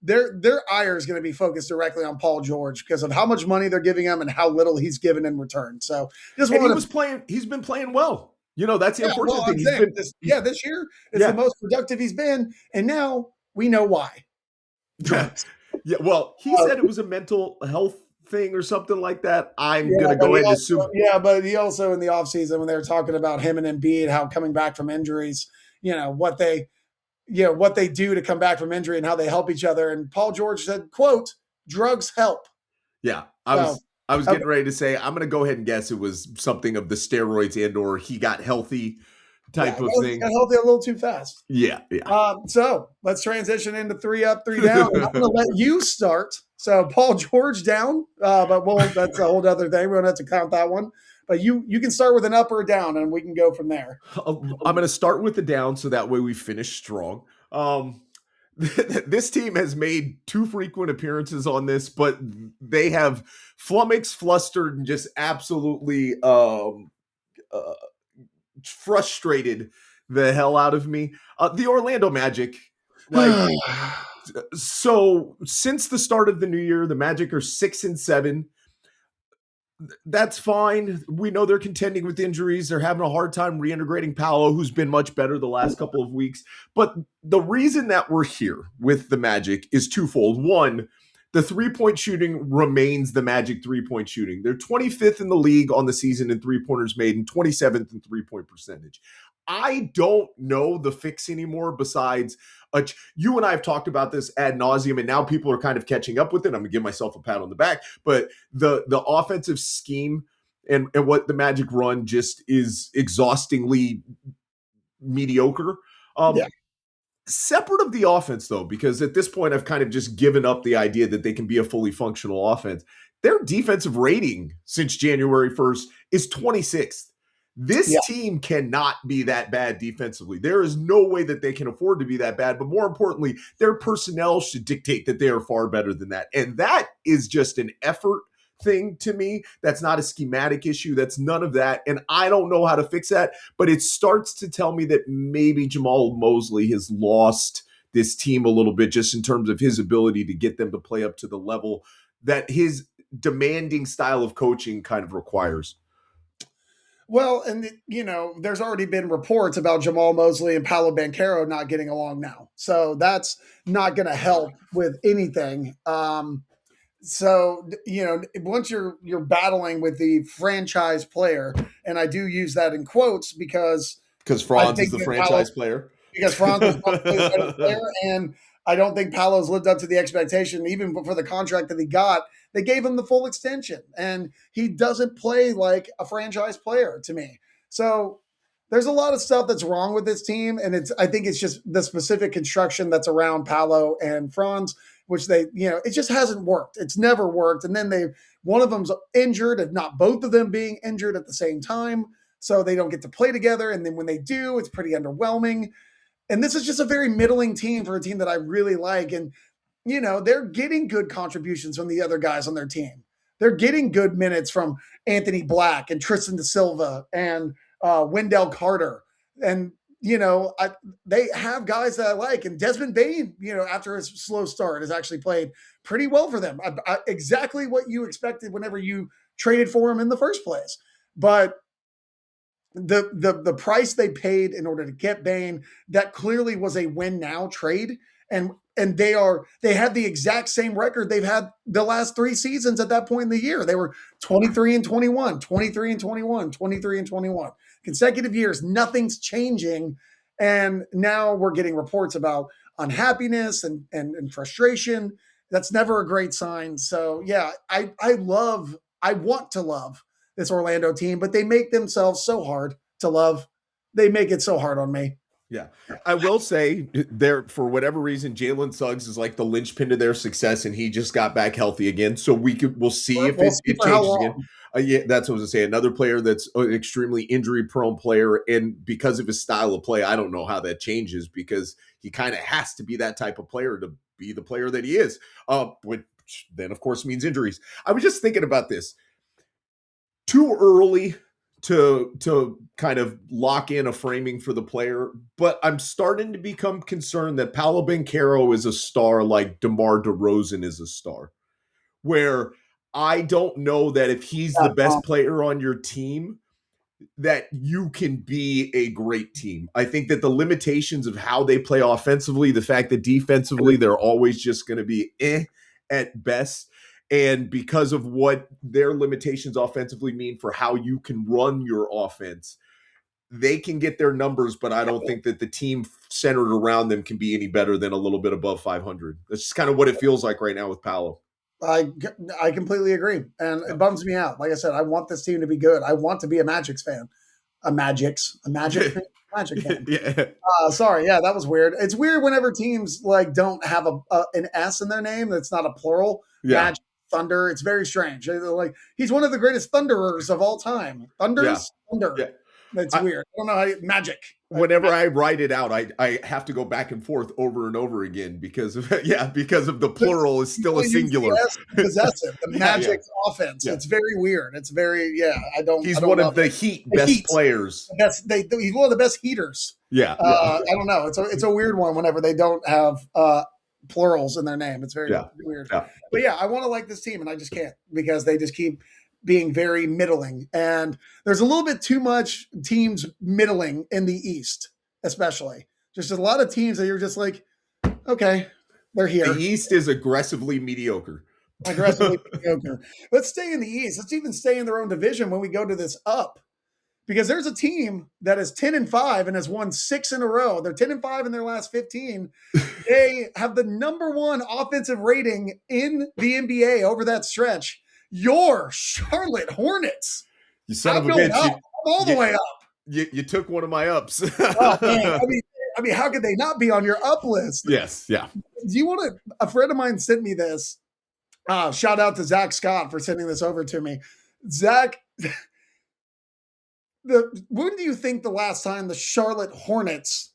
their ire is going to be focused directly on Paul George because of how much money they're giving him and how little he's given in return. So he's been playing well. You know, that's the important thing. This year it's the most productive he's been, and now we know why. Drugs. Yeah, well, he said it was a mental health thing or something like that. I'm going to go ahead and assume. Yeah, but he also in the offseason, when they were talking about him and Embiid, how coming back from injuries, what they do to come back from injury and how they help each other. And Paul George said, quote, drugs help. Yeah. I was getting ready to say, I'm going to go ahead and guess it was something of the steroids and or he got healthy type of thing. Got healthy a little too fast. Yeah. So let's transition into 3 up, 3 down. I'm going to let you start. So Paul George down, but that's a whole other thing. We don't have to count that one. But you can start with an up or a down, and we can go from there. I'm going to start with the down, so that way we finish strong. This team has made 2 frequent appearances on this, but they have flummoxed, flustered, and just absolutely frustrated the hell out of me. The Orlando Magic, so since the start of the new year, the Magic are 6-7. That's fine. We know they're contending with injuries. They're having a hard time reintegrating Paolo, who's been much better the last couple of weeks. But the reason that we're here with the Magic is twofold. One, the 3-point shooting remains the Magic 3-point shooting. They're 25th in the league on the season in 3-pointers made and 27th in 3-point percentage. I don't know the fix anymore besides you and I have talked about this ad nauseum, and now people are kind of catching up with it. I'm gonna give myself a pat on the back, but the offensive scheme and what the Magic run just is exhaustingly mediocre. Separate of the offense, though, because at this point I've kind of just given up the idea that they can be a fully functional offense. Their defensive rating since January 1st is 26th. This team cannot be that bad defensively. There is no way that they can afford to be that bad. But more importantly, their personnel should dictate that they are far better than that. And that is just an effort thing to me. That's not a schematic issue. That's none of that. And I don't know how to fix that. But it starts to tell me that maybe Jamal Mosley has lost this team a little bit just in terms of his ability to get them to play up to the level that his demanding style of coaching kind of requires. Well, and there's already been reports about Jamal Mosley and Paolo Banchero not getting along now. So that's not going to help with anything. So, once you're battling with the franchise player, and I do use that in quotes because Franz is the franchise player. Because Franz is the player, and I don't think Paolo's lived up to the expectation, even for the contract that he got. They gave him the full extension, and he doesn't play like a franchise player to me. So there's a lot of stuff that's wrong with this team, and I think it's just the specific construction that's around Paolo and Franz, which it just hasn't worked. It's never worked. And then one of them's injured, if not both of them being injured at the same time, so they don't get to play together. And then when they do, it's pretty underwhelming. And this is just a very middling team for a team that I really like. And they're getting good contributions from the other guys on their team. They're getting good minutes from Anthony Black and Tristan Da Silva and Wendell Carter. And, they have guys that I like. And Desmond Bane, after his slow start, has actually played pretty well for them. Exactly what you expected whenever you traded for him in the first place. But the price they paid in order to get Bane, that clearly was a win now trade. And they had the exact same record they've had the last 3 seasons at that point in the year. They were 23-21, 23-21, 23-21. Consecutive years, nothing's changing. And now we're getting reports about unhappiness and frustration. That's never a great sign. So yeah, I want to love this Orlando team, but they make themselves so hard to love. They make it so hard on me. Yeah. I will say there, for whatever reason, Jalen Suggs is like the linchpin to their success, and he just got back healthy again. So we'll see if it changes again. Yeah, that's what I was going to say. Another player that's an extremely injury-prone player, and because of his style of play, I don't know how that changes because he kind of has to be that type of player to be the player that he is, which then, of course, means injuries. I was just thinking about this. Too early to kind of lock in a framing for the player, but I'm starting to become concerned that Paolo Banchero is a star like DeMar DeRozan is a star, where I don't know that if he's the best player on your team, that you can be a great team. I think that the limitations of how they play offensively, the fact that defensively they're always just going to be at best, and because of what their limitations offensively mean for how you can run your offense, they can get their numbers, but I don't think that the team centered around them can be any better than a little bit above 500. That's just kind of what it feels like right now with Paolo. I completely agree. And it bums me out. Like I said, I want this team to be good. I want to be a Magic's fan. A Magic fan. Yeah. Sorry. Yeah, that was weird. It's weird whenever teams like don't have an S in their name. That's not a plural. Yeah. Magic, Thunder. It's very strange. Like he's one of the greatest Thunderers of all time. Thunder. Yeah. That's weird. I don't know how Magic. Whenever I write it out, I have to go back and forth over and over again because of the plural is still a singular. Possessive. The Magic offense. Yeah. It's very weird. It's very He's one of the Heat best players. He's one of the best heaters. Yeah. I don't know. It's a weird one whenever they don't have plurals in their name. It's very weird. Yeah. But yeah, I want to like this team, and I just can't because they just keep being very middling. And there's a little bit too much teams middling in the East, especially. Just a lot of teams that you're just like, okay, they're here. The East is aggressively mediocre. Let's stay in the East. Let's even stay in their own division when we go to this up. Because there's a team that is 10-5 and has won 6 in a row. They're 10-5 in their last 15. They have the number 1 offensive rating in the NBA over that stretch. Your Charlotte Hornets. You son of a bitch. I'm all the way up. You took one of my ups. Oh, man. I mean, how could they not be on your up list? Yes, yeah. Do you want to? A friend of mine sent me this. Shout out to Zach Scott for sending this over to me. Zach, when do you think the last time the Charlotte Hornets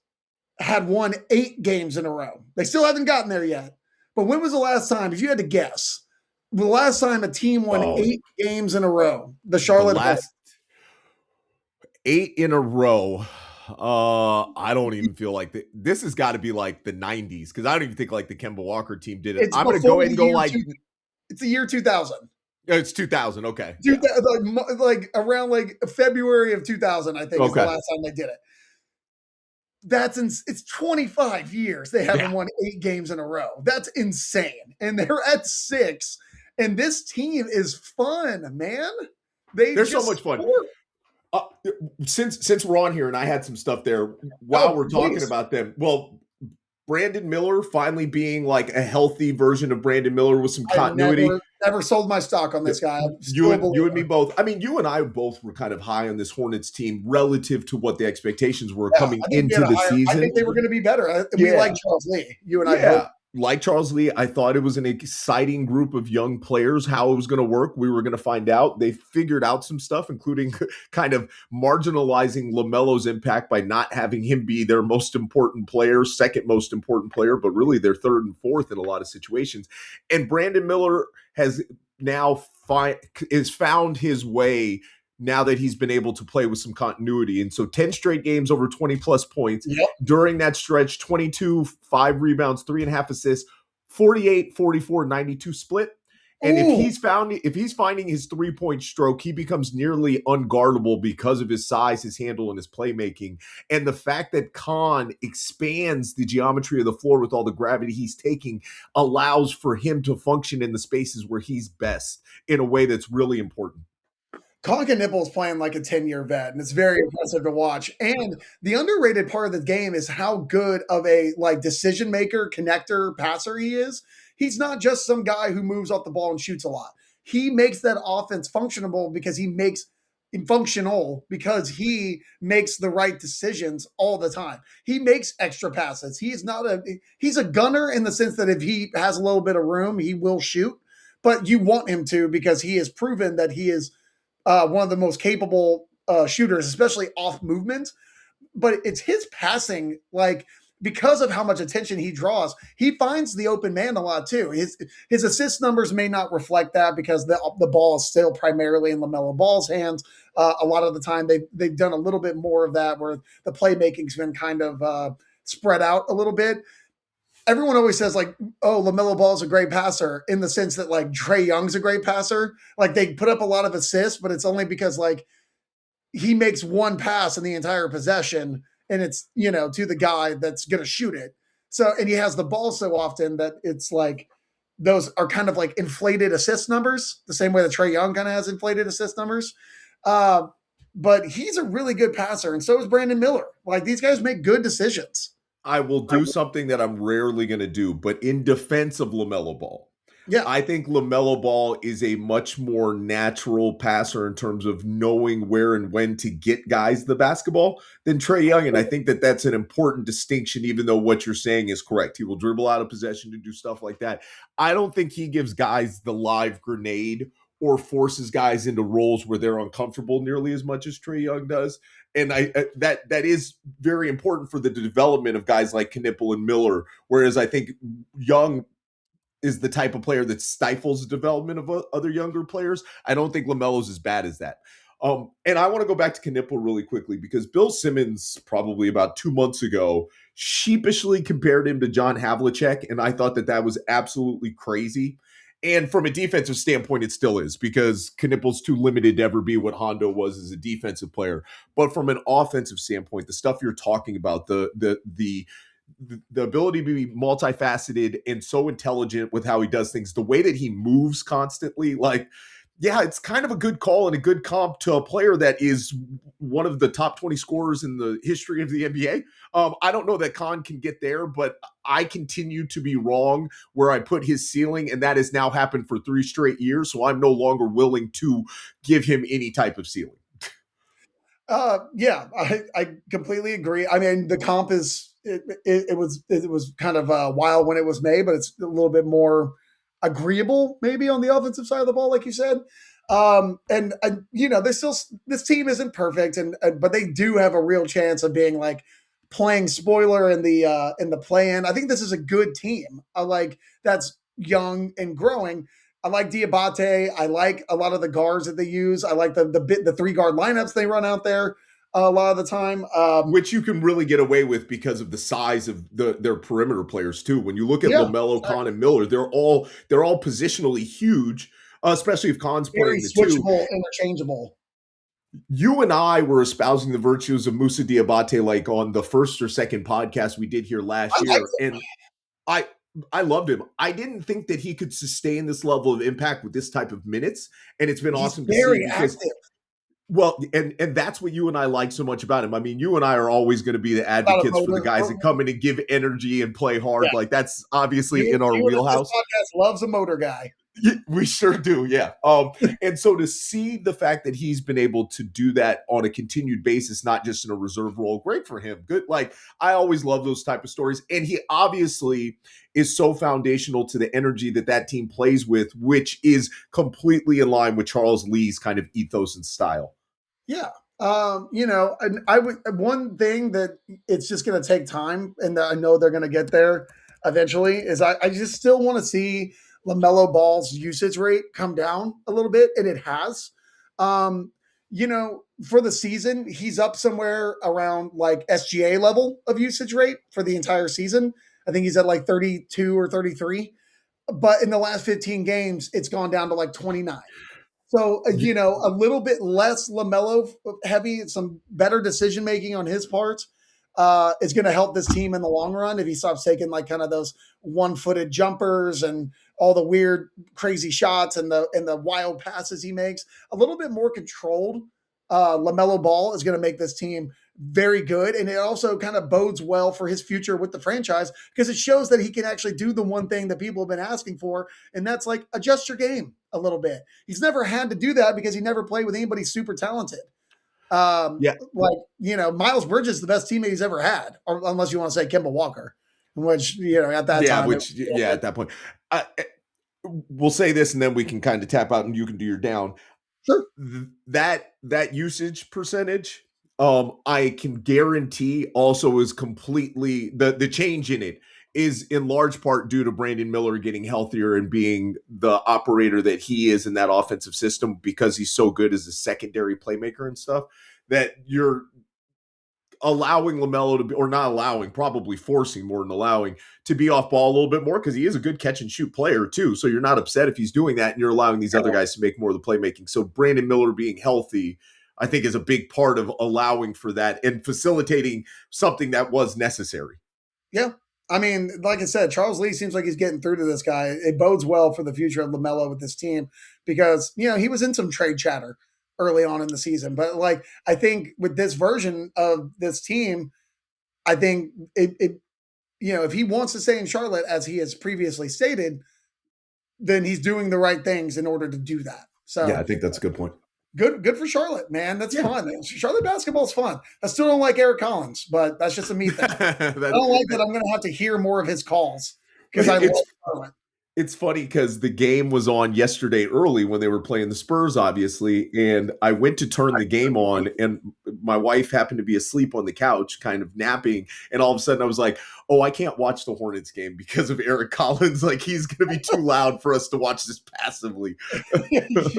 had won 8 games in a row? They still haven't gotten there yet. But when was the last time, if you had to guess, the last time a team won 8 games in a row? The Charlotte Hornets. 8 in a row. I don't even feel like this has got to be like the 90s because I don't even think like the Kemba Walker team did it. I'm going to go ahead and go like it's the year 2000. It's 2000. Okay. Like around like February of 2000, I think is the last time they did it. It's 25 years they haven't won 8 games in a row. That's insane. And they're at 6. And this team is fun, man. They're so much fun. Since we're on here and I had some stuff there while we're talking about them. Well, Brandon Miller finally being like a healthy version of Brandon Miller with some continuity. Never sold my stock on this guy. You and me both. I mean, you and I both were kind of high on this Hornets team relative to what the expectations were coming into the season. I think they were going to be better. We like Charles Lee. You and I both. Like Charles Lee, I thought it was an exciting group of young players. How it was going to work, we were going to find out. They figured out some stuff, including kind of marginalizing LaMelo's impact by not having him be their most important player, second most important player, but really their third and fourth in a lot of situations. And Brandon Miller has now found his way now that he's been able to play with some continuity. And so 10 straight games over 20 plus points during that stretch, 22, 5 rebounds, 3.5 assists, 48, 44, 92 split. And if he's finding his 3-point stroke, he becomes nearly unguardable because of his size, his handle, and his playmaking. And the fact that Khan expands the geometry of the floor with all the gravity he's taking allows for him to function in the spaces where he's best in a way that's really important. Conka Nipple's playing like a 10-year vet, and it's very impressive to watch. And the underrated part of the game is how good of a like decision maker, connector, passer he is. He's not just some guy who moves off the ball and shoots a lot. He makes that offense functional because he makes the right decisions all the time. He makes extra passes. He's a gunner in the sense that if he has a little bit of room, he will shoot. But you want him to because he has proven that he is one of the most capable shooters, especially off movement. But it's his passing, like because of how much attention he draws, he finds the open man a lot too. His assist numbers may not reflect that because the ball is still primarily in LaMelo Ball's hands. A lot of the time, they've done a little bit more of that, where the playmaking's been kind of spread out a little bit. Everyone always says like, oh, LaMelo Ball is a great passer in the sense that like Trae Young's a great passer. Like they put up a lot of assists, but it's only because like he makes one pass in the entire possession and it's, to the guy that's going to shoot it. So, and he has the ball so often that it's like, those are kind of like inflated assist numbers, the same way that Trae Young kind of has inflated assist numbers. But he's a really good passer. And so is Brandon Miller. Like these guys make good decisions. I will do something that I'm rarely going to do, but in defense of LaMelo Ball, I think LaMelo Ball is a much more natural passer in terms of knowing where and when to get guys the basketball than Trae Young. And I think that that's an important distinction, even though what you're saying is correct. He will dribble out of possession to do stuff like that. I don't think he gives guys the live grenade or forces guys into roles where they're uncomfortable nearly as much as Trae Young does. And that is very important for the development of guys like Knipple and Miller. Whereas I think Young is the type of player that stifles the development of other younger players. I don't think LaMelo's as bad as that. And I want to go back to Knipple really quickly because Bill Simmons, probably about 2 months ago, sheepishly compared him to John Havlicek. And I thought that was absolutely crazy. And from a defensive standpoint, it still is because Knipple's too limited to ever be what Hondo was as a defensive player. But from an offensive standpoint, the stuff you're talking about, the ability to be multifaceted and so intelligent with how he does things, the way that he moves constantly, like, yeah, it's kind of a good call and a good comp to a player that is one of the top 20 scorers in the history of the NBA. I don't know that Khan can get there, but I continue to be wrong where I put his ceiling, and that has now happened for 3 straight years. So I'm no longer willing to give him any type of ceiling. Yeah, I completely agree. I mean, the comp it was kind of wild when it was made, but it's a little bit more agreeable maybe on the offensive side of the ball, like you said. And this team isn't perfect, but they do have a real chance of being like playing spoiler in the play-in. I think this is a good team. That's young and growing. I like Diabate. I like a lot of the guards that they use. I like the 3-guard lineups they run out there a lot of the time, which you can really get away with because of the size of their perimeter players too. When you look at LaMelo, exactly. Khan, and Miller, they're all positionally huge, especially if Khan's playing the switchable, interchangeable. You and I were espousing the virtues of Moussa Diabate like on the first or second podcast we did here last year, and I loved him. I didn't think that he could sustain this level of impact with this type of minutes, and it's been awesome to see because, well, and that's what you and I like so much about him. I mean, you and I are always going to be the advocates for the guys that come in and give energy and play hard. Yeah. Like that's obviously in our wheelhouse. This podcast loves a motor guy. We sure do, yeah. And so to see the fact that he's been able to do that on a continued basis, not just in a reserve role, great for him. Good. Like I always love those type of stories. And he obviously is so foundational to the energy that team plays with, which is completely in line with Charles Lee's kind of ethos and style. Yeah. And one thing that it's just going to take time, and I know they're going to get there eventually, is I just still want to see LaMelo Ball's usage rate come down a little bit, and it has. For the season, he's up somewhere around like SGA level of usage rate for the entire season. I think he's at like 32 or 33. but in the last 15 games, it's gone down to like 29. So, a little bit less LaMelo heavy, some better decision making on his part is going to help this team in the long run if he stops taking like kind of those one-footed jumpers and all the weird, crazy shots and the wild passes he makes. A little bit more controlled LaMelo Ball is going to make this team very good, and it also kind of bodes well for his future with the franchise because it shows that he can actually do the one thing that people have been asking for, and that's like adjust your game a little bit. He's never had to do that because he never played with anybody super talented. Yeah. Miles Bridges is the best teammate he's ever had, or unless you want to say Kemba Walker, which at that time, at that point, we'll say this, and then we can kind of tap out, and you can do your down. Sure. That usage percentage, I can guarantee also is completely the change in it is in large part due to Brandon Miller getting healthier and being the operator that he is in that offensive system because he's so good as a secondary playmaker and stuff that you're allowing LaMelo to be, or not allowing, probably forcing more than allowing to be off ball a little bit more because he is a good catch and shoot player too. So you're not upset if he's doing that and you're allowing these other guys to make more of the playmaking. So Brandon Miller being healthy, I think, is a big part of allowing for that and facilitating something that was necessary. Yeah. I mean, like I said, Charles Lee seems like he's getting through to this guy. It bodes well for the future of LaMelo with this team because, he was in some trade chatter early on in the season. But like, I think with this version of this team, I think if he wants to stay in Charlotte, as he has previously stated, then he's doing the right things in order to do that. So yeah, I think that's a good point. Good for Charlotte, man. That's fun. Charlotte basketball's fun. I still don't like Eric Collins, but that's just a me thing. I don't like that I'm going to have to hear more of his calls because I love Charlotte. It's funny because the game was on yesterday early when they were playing the Spurs, obviously, and I went to turn the game on, and my wife happened to be asleep on the couch, kind of napping, and all of a sudden I was like, oh, I can't watch the Hornets game because of Eric Collins. Like, he's going to be too loud for us to watch this passively.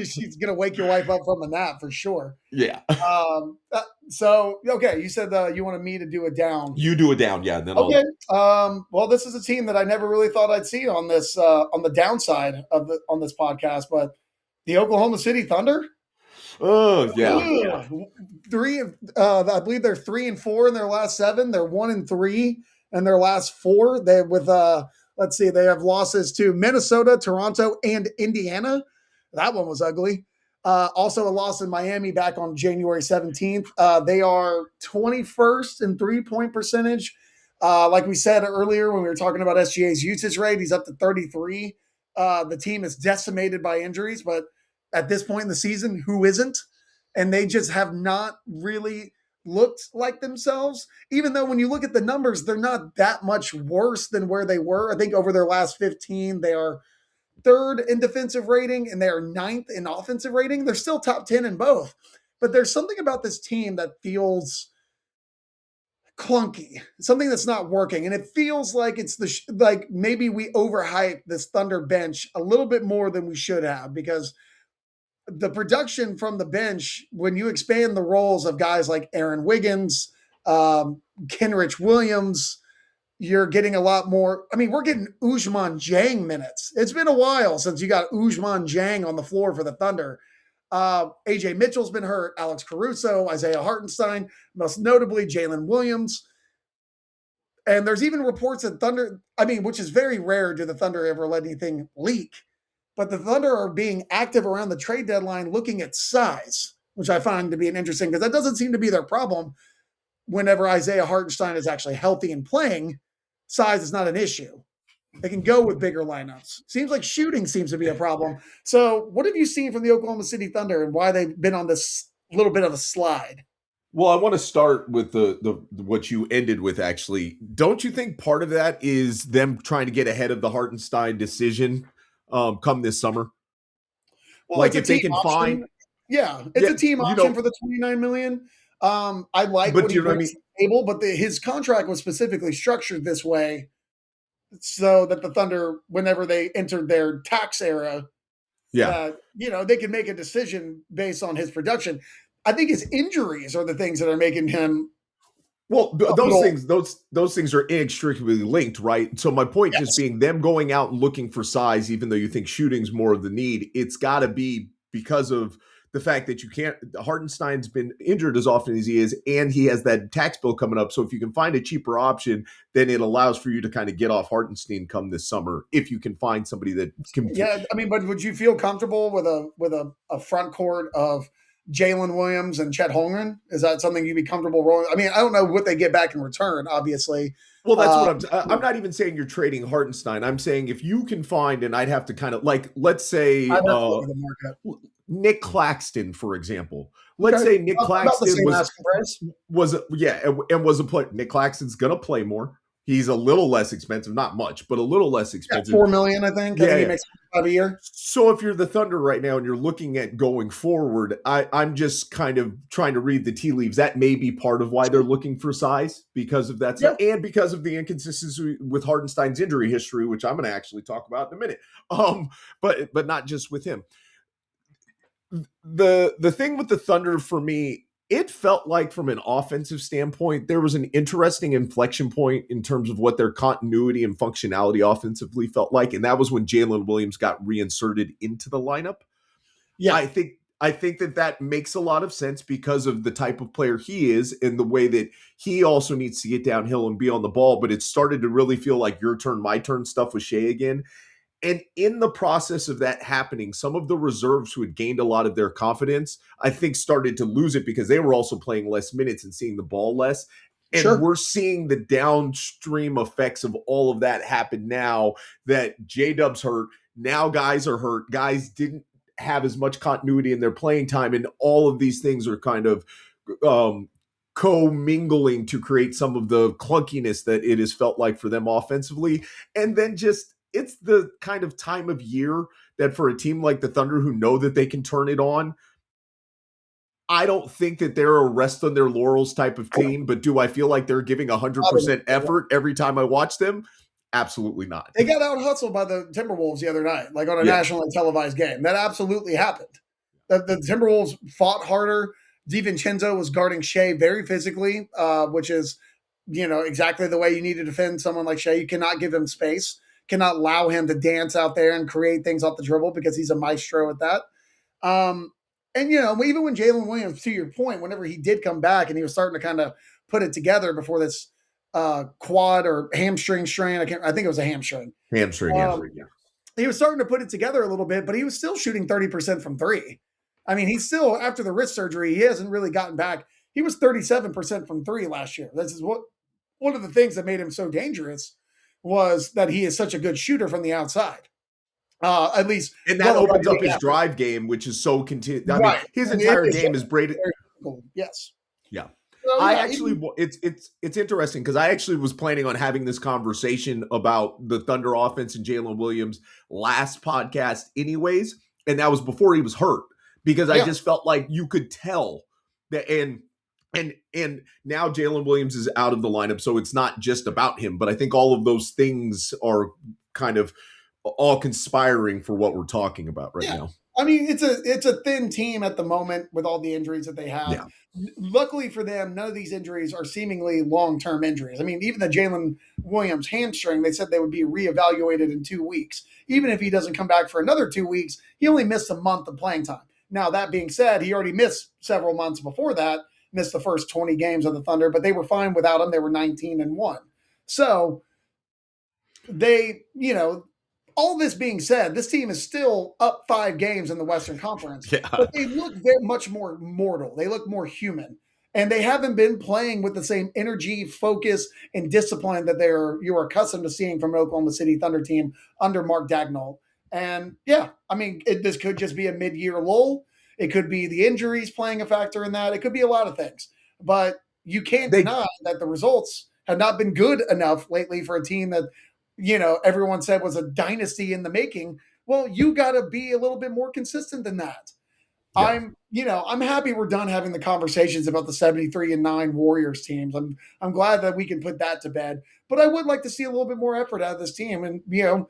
She's going to wake your wife up from a nap for sure. Yeah. So, okay, you said you wanted me to do a down. You do a down, yeah. And then okay. Well, this is a team that I never really thought I'd see on this on the downside on this podcast, but the Oklahoma City Thunder. Oh yeah. I believe they're 3-4 in their last 7. They're 1-3 in their last 4. They they have losses to Minnesota, Toronto, and Indiana. That one was ugly. Also a loss in Miami back on January 17th. They are 21st in 3-point percentage. Like we said earlier when we were talking about SGA's usage rate, he's up to 33. The team is decimated by injuries, but at this point in the season, who isn't? And they just have not really looked like themselves, even though when you look at the numbers, they're not that much worse than where they were. I think over their last 15, they are 3rd in defensive rating and they are 9th in offensive rating. They're still top 10 in both, but there's something about this team that feels clunky, something that's not working. And it feels like it's like maybe we overhyped this Thunder bench a little bit more than we should have, because the production from the bench, when you expand the roles of guys like Aaron Wiggins, Kenrich Williams, you're getting a lot more. I mean, we're getting Ousmane Dieng minutes. It's been a while since you got Ousmane Dieng on the floor for the Thunder. AJ Mitchell's been hurt, Alex Caruso, Isaiah Hartenstein, most notably Jalen Williams. And there's even reports that Thunder, which is very rare, do the Thunder ever let anything leak? But the Thunder are being active around the trade deadline looking at size, which I find to be an interesting, because that doesn't seem to be their problem. Whenever Isaiah Hartenstein is actually healthy and playing, size is not an issue. They can go with bigger lineups. Seems like shooting seems to be a problem. So what have you seen from the Oklahoma City Thunder and why they've been on this little bit of a slide? Well, I want to start with the what you ended with, actually. Don't you think part of that is them trying to get ahead of the Hartenstein decision come this summer? Well, like if they can find a team option for the $29 million. I like what he brings to the table, but his contract was specifically structured this way so that the Thunder, whenever they entered their tax era, they can make a decision based on his production. I think his injuries are the things that are making him Well, Total. those things are inextricably linked, right? So my point just Yes. being them going out and looking for size, even though you think shooting's more of the need, it's got to be because of the fact that you can't. Hartenstein's been injured as often as he is, and he has that tax bill coming up. So if you can find a cheaper option, then it allows for you to kind of get off Hartenstein come this summer if you can find somebody that can. Yeah, I mean, but would you feel comfortable with a front court of Jalen Williams and Chet Holmgren? Is that something you'd be comfortable rolling? I mean, I don't know what they get back in return, obviously. Well, that's Uh, what I'm not even saying you're trading Hartenstein. I'm saying if you can find, and I'd have to kind of like, let's say I'd have to look at the market. Nick Claxton, for example. Let's Okay, say Nick about the Claxton same asking price. was a player. Nick Claxton's gonna play more. He's a little less expensive, not much, but a little less Yeah, expensive. 4 million, I think. I think he makes 5 a year. So if you're the Thunder right now and you're looking at going forward, I'm just kind of trying to read the tea leaves. That may be part of why they're looking for size because of that stuff, and because of the inconsistency with Hardenstein's injury history, which I'm going to actually talk about in a minute. But not just with him. The thing with the Thunder for me, it felt like from an offensive standpoint, there was an interesting inflection point in terms of what their continuity and functionality offensively felt like. And that was when Jalen Williams got reinserted into the lineup. Yeah. I think that makes a lot of sense because of the type of player he is and the way that he also needs to get downhill and be on the ball. But it started to really feel like your turn, my turn stuff with Shea again. And in the process of that happening, some of the reserves who had gained a lot of their confidence, I think started to lose it because they were also playing less minutes and seeing the ball less. And Sure. we're seeing the downstream effects of all of that happen now that J-Dub's hurt. Now guys are hurt. Guys didn't have as much continuity in their playing time. And all of these things are kind of co-mingling to create some of the clunkiness that it has felt like for them offensively. And then just it's the kind of time of year that for a team like the Thunder who know that they can turn it on, I don't think that they're a rest on their laurels type of team, but do I feel like they're giving 100% effort every time I watch them? Absolutely not. They got out hustled by the Timberwolves the other night, like on a nationally televised game. That absolutely happened. The Timberwolves fought harder. DiVincenzo was guarding Shea very physically, which is, exactly the way you need to defend someone like Shea. You cannot give him space, cannot allow him to dance out there and create things off the dribble because he's a maestro at that. And, even when Jalen Williams, to your point, whenever he did come back and he was starting to kind of put it together before this quad or hamstring strain, I think it was a hamstring. Hamstring, yeah. He was starting to put it together a little bit, but he was still shooting 30% from three. I mean, he's still, after the wrist surgery, he hasn't really gotten back. He was 37% from three last year. This is one of the things that made him so dangerous was that he is such a good shooter from the outside. At least, and that opens up his drive game, which is so continued. I mean, his entire game is braided. Yes. Yeah. It's interesting because I actually was planning on having this conversation about the Thunder offense and Jalen Williams last podcast, anyways, and that was before he was hurt because I just felt like you could tell that, and now Jalen Williams is out of the lineup, so it's not just about him, but I think all of those things are kind of all conspiring for what we're talking about right now. I mean, it's a thin team at the moment with all the injuries that they have. Yeah. Luckily for them, none of these injuries are seemingly long-term injuries. I mean, even the Jalen Williams hamstring, they said they would be reevaluated in 2 weeks. Even if he doesn't come back for another 2 weeks, he only missed a month of playing time. Now, that being said, he already missed several months before that, missed the first 20 games of the Thunder, but they were fine without him. They were 19-1. So they, all this being said, this team is still up 5 games in the Western Conference, but they look very much more mortal. They look more human, and they haven't been playing with the same energy, focus, and discipline that you are accustomed to seeing from an Oklahoma City Thunder team under Mark Daigneault. And this could just be a mid-year lull. It could be the injuries playing a factor in that. It could be a lot of things, but you can't deny that the results have not been good enough lately for a team that, everyone said was a dynasty in the making. Well, you got to be a little bit more consistent than that. Yeah. I'm happy we're done having the conversations about the 73-9 Warriors teams. I'm glad that we can put that to bed, but I would like to see a little bit more effort out of this team. And, when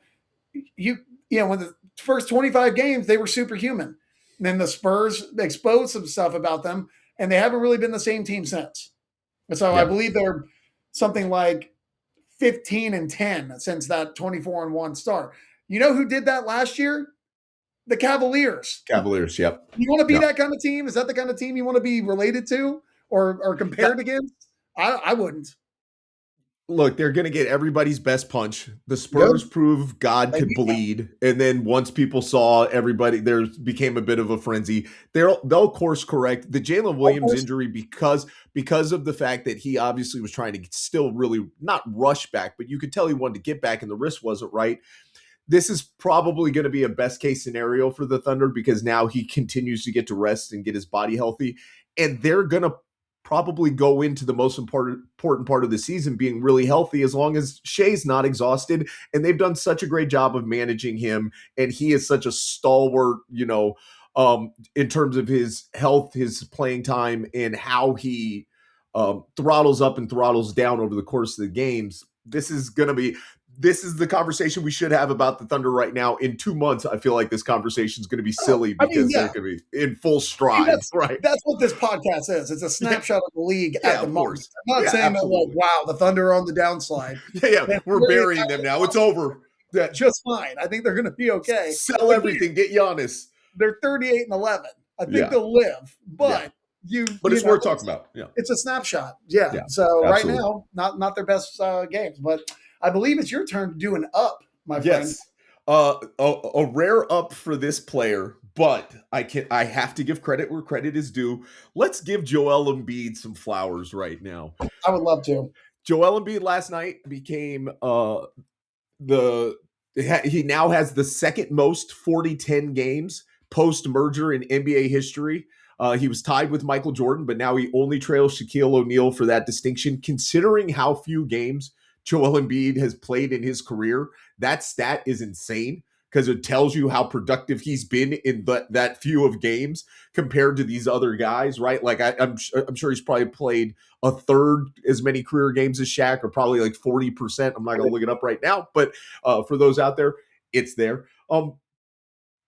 the first 25 games, they were superhuman. And then the Spurs exposed some stuff about them, and they haven't really been the same team since. And so I Yeah. believe they're something like 15-10 since that 24-1 start. You know who did that last year? The Cavaliers. Cavaliers. Yep. You want to be Yep. that kind of team? Is that the kind of team you want to be related to or Yeah. compared against? I wouldn't. Look, they're going to get everybody's best punch. The Good. Spurs prove God They could beat them. bleed, and then once people saw everybody, there became a bit of a frenzy. They'll course correct the Jalen Of Williams course. injury because of the fact that he obviously was trying to still really not rush back, but you could tell he wanted to get back, and the wrist wasn't right. This is probably going to be a best case scenario for the Thunder because now he continues to get to rest and get his body healthy, and they're going to probably go into the most important part of the season being really healthy as long as Shea's not exhausted. And they've done such a great job of managing him. And he is such a stalwart, in terms of his health, his playing time, and how he throttles up and throttles down over the course of the games. This is the conversation we should have about the Thunder right now. In 2 months, I feel like this conversation is going to be silly because they're going to be in full stride, right? That's what this podcast is. It's a snapshot of the league at the moment. I'm not saying absolutely. that, wow, the Thunder are on the downside. We're burying them now. It's over. Just fine. I think they're going to be okay. Sell everything. Get Giannis. They're 38-11. I think they'll live, but it's worth talking about. Yeah, it's a snapshot. Yeah. So absolutely. Right now, not their best games, but I believe it's your turn to do an up, my friend. Yes. A rare up for this player, but I have to give credit where credit is due. Let's give Joel Embiid some flowers right now. I would love to. Joel Embiid last night became he now has the second most 40-10 games post-merger in NBA history. He was tied with Michael Jordan, but now he only trails Shaquille O'Neal for that distinction. Considering how few games Joel Embiid has played in his career, that stat is insane because it tells you how productive he's been in that few of games compared to these other guys, right? Like I'm sure he's probably played a third as many career games as Shaq, or probably like 40%. I'm not going to look it up right now, but for those out there, it's there.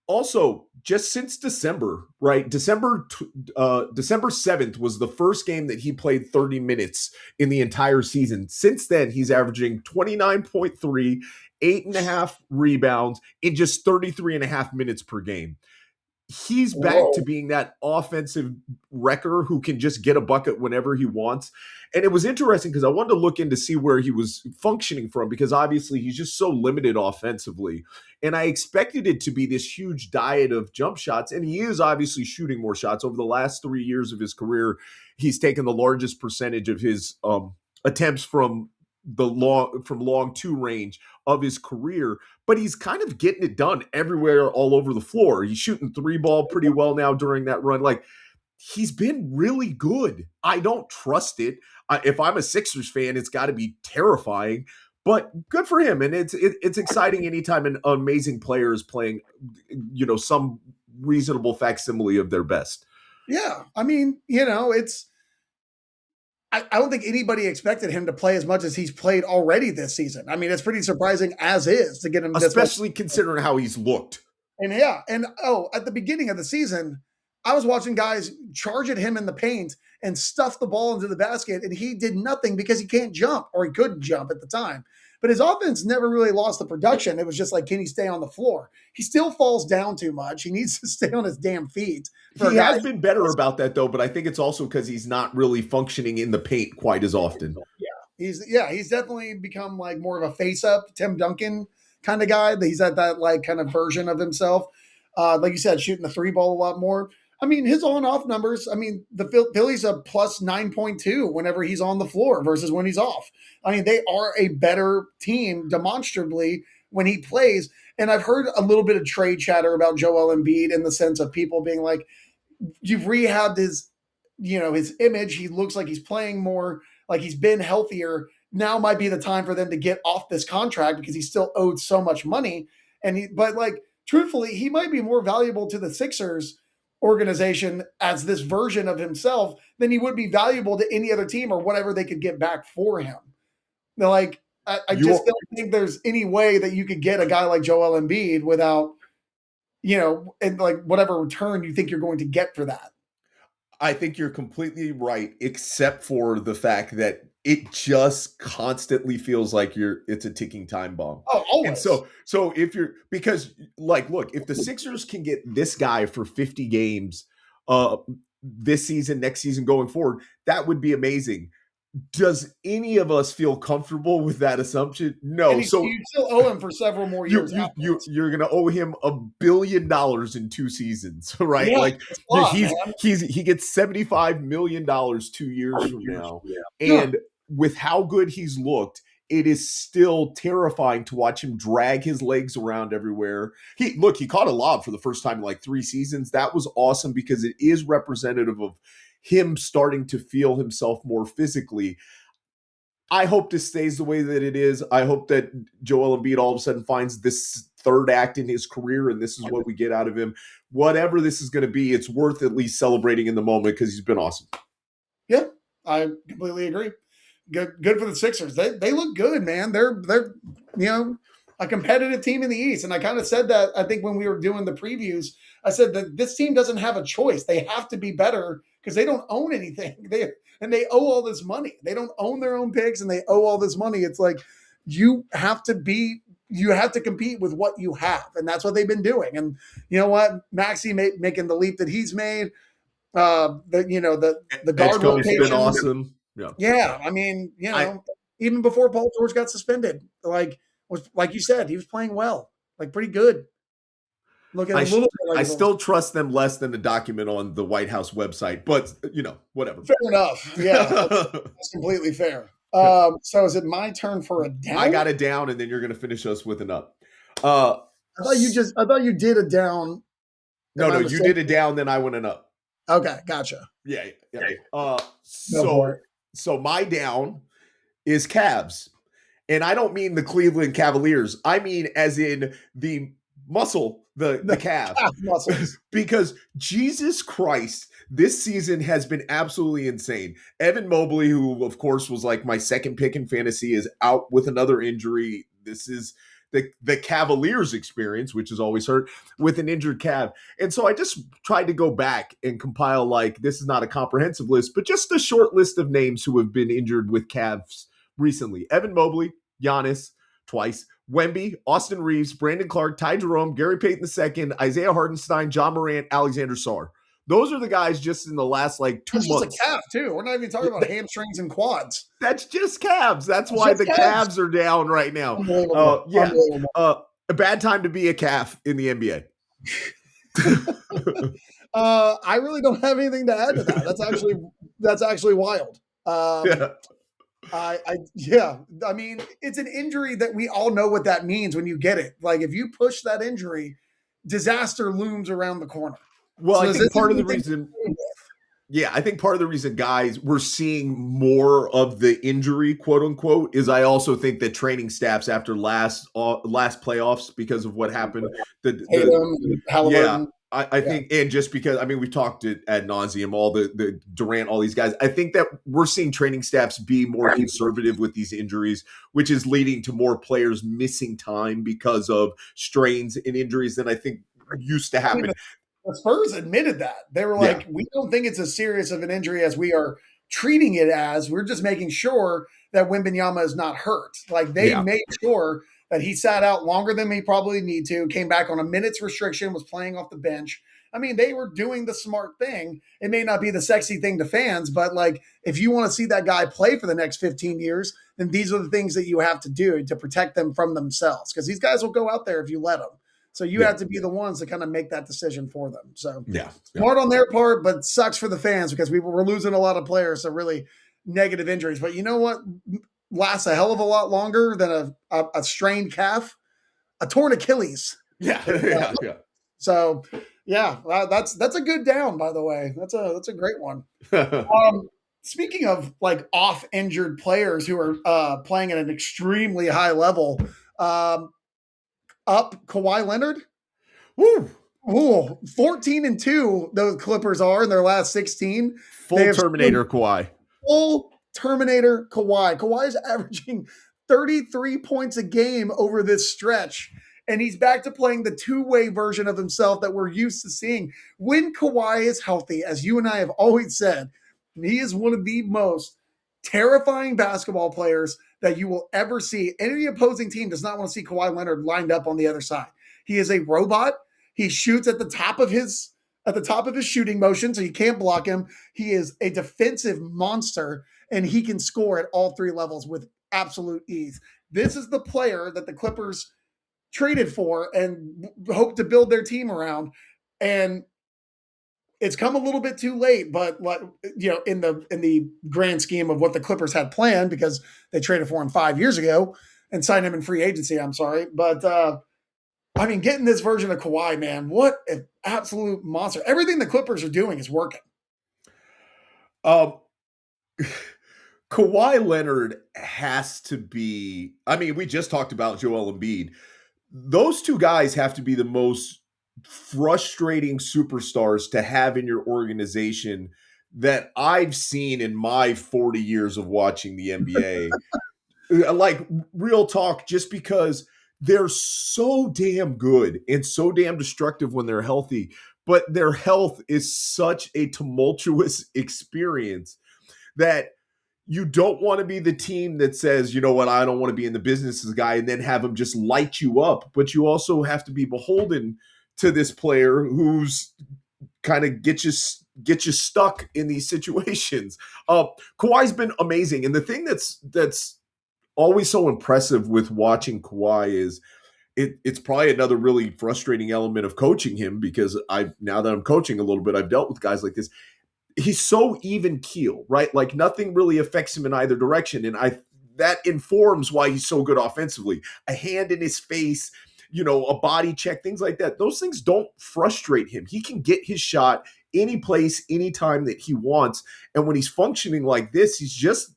Also, just since December, right? December 7th was the first game that he played 30 minutes in the entire season. Since then, he's averaging 29.3, 8.5 rebounds in just 33.5 minutes per game. He's back to being that offensive wrecker who can just get a bucket whenever he wants. And it was interesting because I wanted to look in to see where he was functioning from, because obviously he's just so limited offensively. And I expected it to be this huge diet of jump shots. And he is obviously shooting more shots. Over the last 3 years of his career, he's taken the largest percentage of his attempts from long two range of his career, but he's kind of getting it done everywhere, all over the floor. He's shooting 3-ball pretty well now during that run. Like, he's been really good. I don't trust it. If I'm a Sixers fan, it's got to be terrifying, but good for him. And it's exciting anytime an amazing player is playing, some reasonable facsimile of their best. Yeah. I mean, I don't think anybody expected him to play as much as he's played already this season. I mean, it's pretty surprising as is to get him, especially considering how he's looked. And at the beginning of the season, I was watching guys charge at him in the paint and stuff the ball into the basket, and he did nothing because he can't jump, or he couldn't jump at the time. But his offense never really lost the production. It was just like, can he stay on the floor? He still falls down too much. He needs to stay on his damn feet. He has been better about that, though, but I think it's also because he's not really functioning in the paint quite as often. He's definitely become like more of a face-up Tim Duncan kind of guy. He's at that like kind of version of himself. Like you said, shooting the 3-ball a lot more. I mean, his on-off numbers, the Phillies are plus 9.2 whenever he's on the floor versus when he's off. I mean, they are a better team demonstrably when he plays. And I've heard a little bit of trade chatter about Joel Embiid in the sense of people being like, you've rehabbed his image. He looks like he's playing more, like he's been healthier. Now might be the time for them to get off this contract because he's still owed so much money. But truthfully, he might be more valuable to the Sixers organization as this version of himself than he would be valuable to any other team or whatever they could get back for him. I just don't think there's any way that you could get a guy like Joel Embiid without, and like whatever return you think you're going to get for that. I think you're completely right, except for the fact that it just constantly feels like it's a ticking time bomb. Oh, And always. so if you're because like look, if the Sixers can get this guy for 50 games this season, next season going forward, that would be amazing. Does any of us feel comfortable with that assumption? And No. So you still owe him for several more years afterwards. you're gonna owe him $1 billion in 2 seasons, right? Yeah, Like it's a lot, man. he gets $75 million 2 years from now, Yeah. and with how good he's looked, it is still terrifying to watch him drag his legs around everywhere. He caught a lob for the first time in like 3 seasons. That was awesome because it is representative of him starting to feel himself more physically. I hope this stays the way that it is. I hope that Joel Embiid all of a sudden finds this third act in his career, and this is what we get out of him. Whatever this is going to be, it's worth at least celebrating in the moment because he's been awesome. Yeah, I completely agree. Good for the Sixers. They look good, man. They're a competitive team in the East, and I kind of said that I think when we were doing the previews. I said that this team doesn't have a choice. They have to be better because they don't own anything. They owe all this money. They don't own their own picks, and they owe all this money. It's like you have to compete with what you have, and that's what they've been doing. And you know what, Maxey making the leap that he's made. The guard rotation been awesome. Yeah, I mean, even before Paul George got suspended, like you said, he was playing well, like pretty good. Look at a little bit. Like I still trust them less than the document on the White House website, but whatever. Fair enough. Yeah, that's completely fair. So is it my turn for a down? I got a down, and then you're going to finish us with an up. I thought you did a down. No, you did a down, then I went an up. Okay, gotcha. Yeah. So my down is Cavs. And I don't mean the Cleveland Cavaliers. I mean as in the muscle, the calf. Muscles. Because Jesus Christ, this season has been absolutely insane. Evan Mobley, who of course was like my second pick in fantasy, is out with another injury. This is the Cavaliers experience, which is always hurt, with an injured calf. And so I just tried to go back and compile, like, this is not a comprehensive list, but just a short list of names who have been injured with calves recently. Evan Mobley, Giannis, twice, Wemby, Austin Reeves, Brandon Clark, Ty Jerome, Gary Payton II, Isaiah Hartenstein, John Morant, Alexander Sarr. Those are the guys just in the last 2 months. That's just a calf too. We're not even talking about hamstrings and quads. That's just calves. That's why the calves are down right now. A bad time to be a calf in the NBA. I really don't have anything to add to that. That's actually wild. I mean, it's an injury that we all know what that means when you get it. Like if you push that injury, disaster looms around the corner. Well, so I think part of the reason, guys, we're seeing more of the injury, quote unquote, is I also think that training staffs after last playoffs, because of what happened, I think, and just because, I mean, we talked ad nauseum, all the Durant, all these guys. I think that we're seeing training staffs be more conservative with these injuries, which is leading to more players missing time because of strains and injuries than I think used to happen. The Spurs admitted that. They were like, we don't think it's as serious of an injury as we are treating it as. We're just making sure that Wembanyama is not hurt. Like they made sure that he sat out longer than he probably need to, came back on a minutes restriction, was playing off the bench. I mean, they were doing the smart thing. It may not be the sexy thing to fans, but like if you want to see that guy play for the next 15 years, then these are the things that you have to do to protect them from themselves. Because these guys will go out there if you let them. So you have to be the ones to kind of make that decision for them. So smart on their part, but sucks for the fans because we're losing a lot of players to really negative injuries. But you know what lasts a hell of a lot longer than a strained calf? A torn Achilles. Yeah. So that's a good down, by the way. That's a great one. Speaking of like off injured players who are playing at an extremely high level, up Kawhi Leonard. Woo. 14-2 those Clippers are in their last 16. Full Terminator Kawhi. Full Terminator Kawhi. Kawhi is averaging 33 points a game over this stretch. and he's back to playing the two-way version of himself that we're used to seeing. When Kawhi is healthy, as you and I have always said, he is one of the most terrifying basketball players that you will ever see. Any opposing team does not want to see Kawhi Leonard lined up on the other side. He is a robot. He shoots at the top of his shooting motion, so you can't block him. He is a defensive monster, and he can score at all three levels with absolute ease. This is the player that the Clippers traded for and hope to build their team around. And it's come a little bit too late, but in the grand scheme of what the Clippers had planned, because they traded for him 5 years ago and signed him in free agency. I'm sorry, but getting this version of Kawhi, man, what an absolute monster! Everything the Clippers are doing is working. Kawhi Leonard has to be. I mean, we just talked about Joel Embiid. Those two guys have to be the most frustrating superstars to have in your organization that I've seen in my 40 years of watching the NBA. Like, real talk, just because they're so damn good and so damn destructive when they're healthy, but their health is such a tumultuous experience that you don't want to be the team that says, you know what, I don't want to be in the business as a guy, and then have them just light you up. But you also have to be beholden to this player who's kind of get you stuck in these situations. Kawhi's been amazing, and the thing that's always so impressive with watching Kawhi is it's probably another really frustrating element of coaching him, because now that I'm coaching a little bit, I've dealt with guys like this. He's so even keel, right? Like, nothing really affects him in either direction, and that informs why he's so good offensively. A hand in his face, a body check, things like that. Those things don't frustrate him. He can get his shot any place, anytime that he wants. And when he's functioning like this, he's just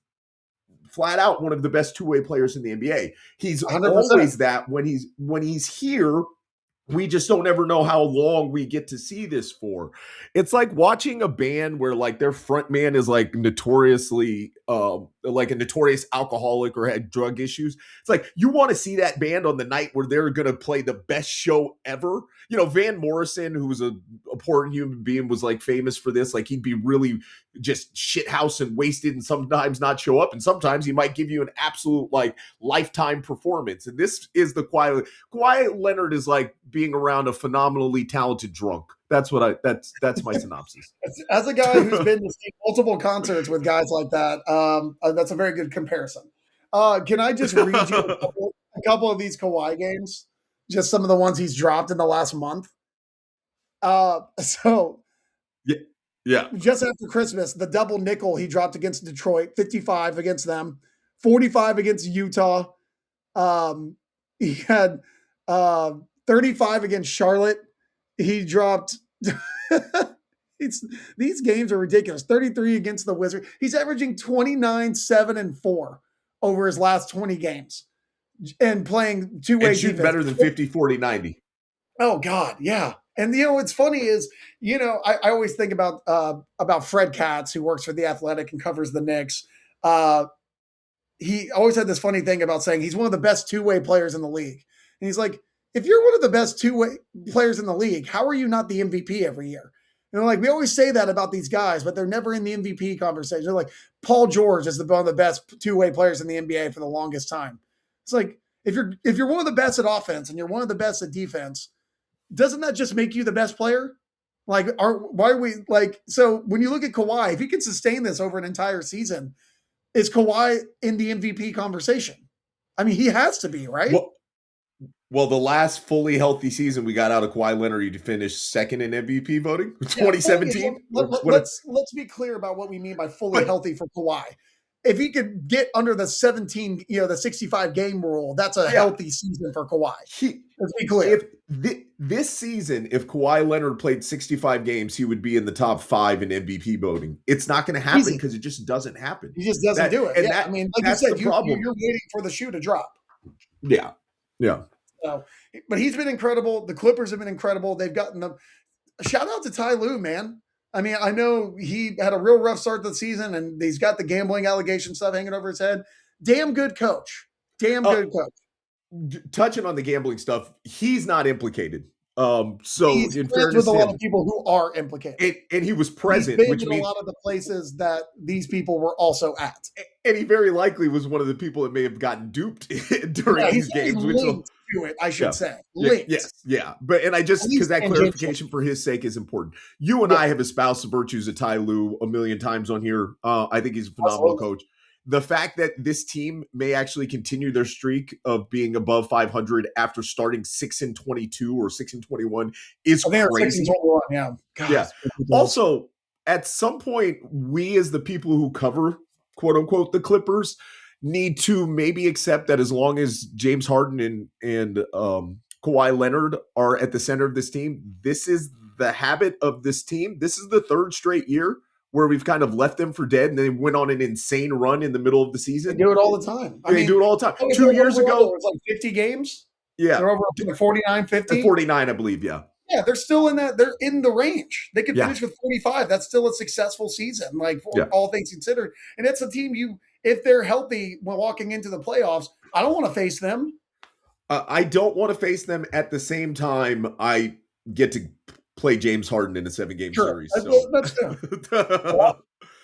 flat out one of the best two-way players in the NBA. He's 100%. Always that when he's here. We just don't ever know how long we get to see this for. It's like watching a band where, like, their front man is like notoriously like a notorious alcoholic or had drug issues. It's like, you want to see that band on the night where they're going to play the best show ever. Van Morrison, who was a poor human being, was like famous for this. Like, he'd be really just shithouse and wasted and sometimes not show up. And sometimes he might give you an absolute like lifetime performance. And this is the Kawhi Leonard is like being around a phenomenally talented drunk. That's my synopsis. As a guy who's been to see multiple concerts with guys like that, that's a very good comparison. Can I just read you a couple of these Kawhi games? Just some of the ones he's dropped in the last month. Yeah. Just after Christmas, the double nickel he dropped against Detroit, 55 against them, 45 against Utah. He had 35 against Charlotte. He dropped these games are ridiculous. 33 against the Wizards. He's averaging 29, 7, and 4 over his last 20 games and playing two-way defense. Shooting better than 50, 40, 90. Oh, God, yeah. And, what's funny is, I always think about Fred Katz, who works for The Athletic and covers the Knicks. He always had this funny thing about saying he's one of the best two-way players in the league. And he's like, if you're one of the best two-way players in the league, how are you not the MVP every year? We always say that about these guys, but they're never in the MVP conversation. They're like, Paul George is one of the best two-way players in the NBA for the longest time. It's like, if you're one of the best at offense and you're one of the best at defense, doesn't that just make you the best player? Why are we so when you look at Kawhi, if he can sustain this over an entire season, is Kawhi in the MVP conversation? I mean, he has to be, right? Well, the last fully healthy season we got out of Kawhi Leonard, he finished second in MVP voting, 2017. Let's be clear about what we mean by fully healthy for Kawhi. If he could get under the 17, the 65 game rule, that's a healthy season for Kawhi. Let's be clear. This season, if Kawhi Leonard played 65 games, he would be in the top 5 in MVP voting. It's not going to happen because it just doesn't happen. He just doesn't do it. And like you said, you're waiting for the shoe to drop. Yeah. So, but he's been incredible. The Clippers have been incredible. They've gotten them. Shout out to Ty Lue, man. I mean, I know he had a real rough start to the season, and he's got the gambling allegation stuff hanging over his head. Damn good coach. Good coach. touching on the gambling stuff, he's not implicated. So He's in friends with fairness a to lot him, of people who are implicated. and he was He's present, been which in a means, lot of the places that these people were also at. and he very likely was one of the people that may have gotten duped during Yeah, these he's games, which will, linked to it, I should yeah. say. Yeah, Linked. yes, yeah. But and I At just because least that tangentially. clarification for his sake is important. You and Yeah, I have espoused the virtues of Ty Lue a million times on here. I think he's a phenomenal absolutely. coach. The fact that this team may actually continue their streak of being above 500 after starting 6-22 or 6-21 is I think they're 6 and crazy. 21. Yeah. God, Yeah. it's ridiculous. Also, at some point, we as the people who cover quote unquote the Clippers need to maybe accept that as long as James Harden and Kawhi Leonard are at the center of this team, this is the habit of this team. This is the third straight year where we've kind of left them for dead, and they went on an insane run in the middle of the They season. do it all the time. They do it all the time. Like 2 years overall, ago, it was like 50 games. yeah, They're over like 49, 50. 49, I believe, yeah. Yeah, they're still in that. They're in the range. They could Yeah. finish with 45. That's still a successful season, like for Yeah. all things considered. And it's a team if they're healthy when walking into the playoffs, I don't want to face them. I don't want to face them at the same time I get to play James Harden in a 7-game series. So. That's good.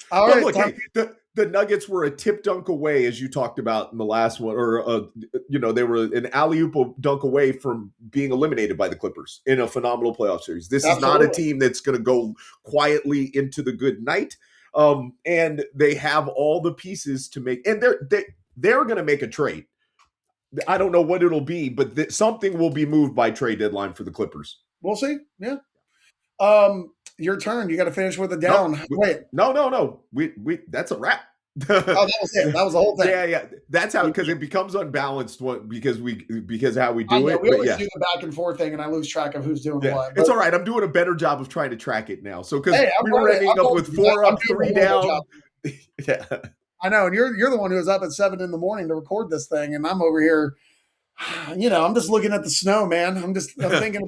All right, look, hey, the Nuggets were a tip dunk away, as you talked about in the last one, or they were an alley-oop dunk away from being eliminated by the Clippers in a phenomenal playoff series. This is not a team that's going to go quietly into the good night, and they have all the pieces to make, and they're going to make a trade. I don't know what it'll be, but something will be moved by trade deadline for the Clippers. We'll see. Yeah. Your turn. You got to finish with a down. No. We that's a wrap. That was it. That was the whole thing. Yeah. That's how, because it becomes unbalanced because how we do it. We always do the back and forth thing, and I lose track of who's doing what. It's all right. I'm doing a better job of trying to track it now. So because we were ending up with 4 up, 3 down. Yeah. I know, and you're the one who was up at 7 a.m. to record this thing, and I'm over here. I'm just looking at the snow, man. I'm thinking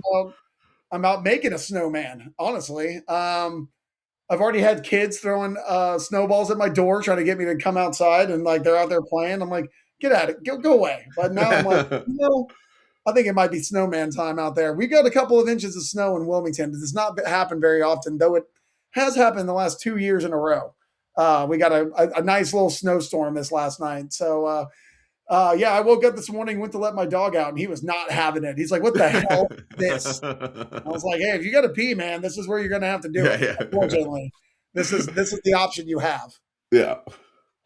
about making a snowman. Honestly, I've already had kids throwing snowballs at my door, trying to get me to come outside, and like they're out there playing. I'm like, get at it, go away. But now I'm like, I think it might be snowman time out there. We got a couple of inches of snow in Wilmington. It does not happen very often, though it has happened the last 2 years in a row. We got a nice little snowstorm this last night. So, I woke up this morning, went to let my dog out, and he was not having it. He's like, what the hell is this? I was like, hey, if you got to pee, man, this is where you're going to have to do it. Yeah. Unfortunately, this is the option you have. Yeah.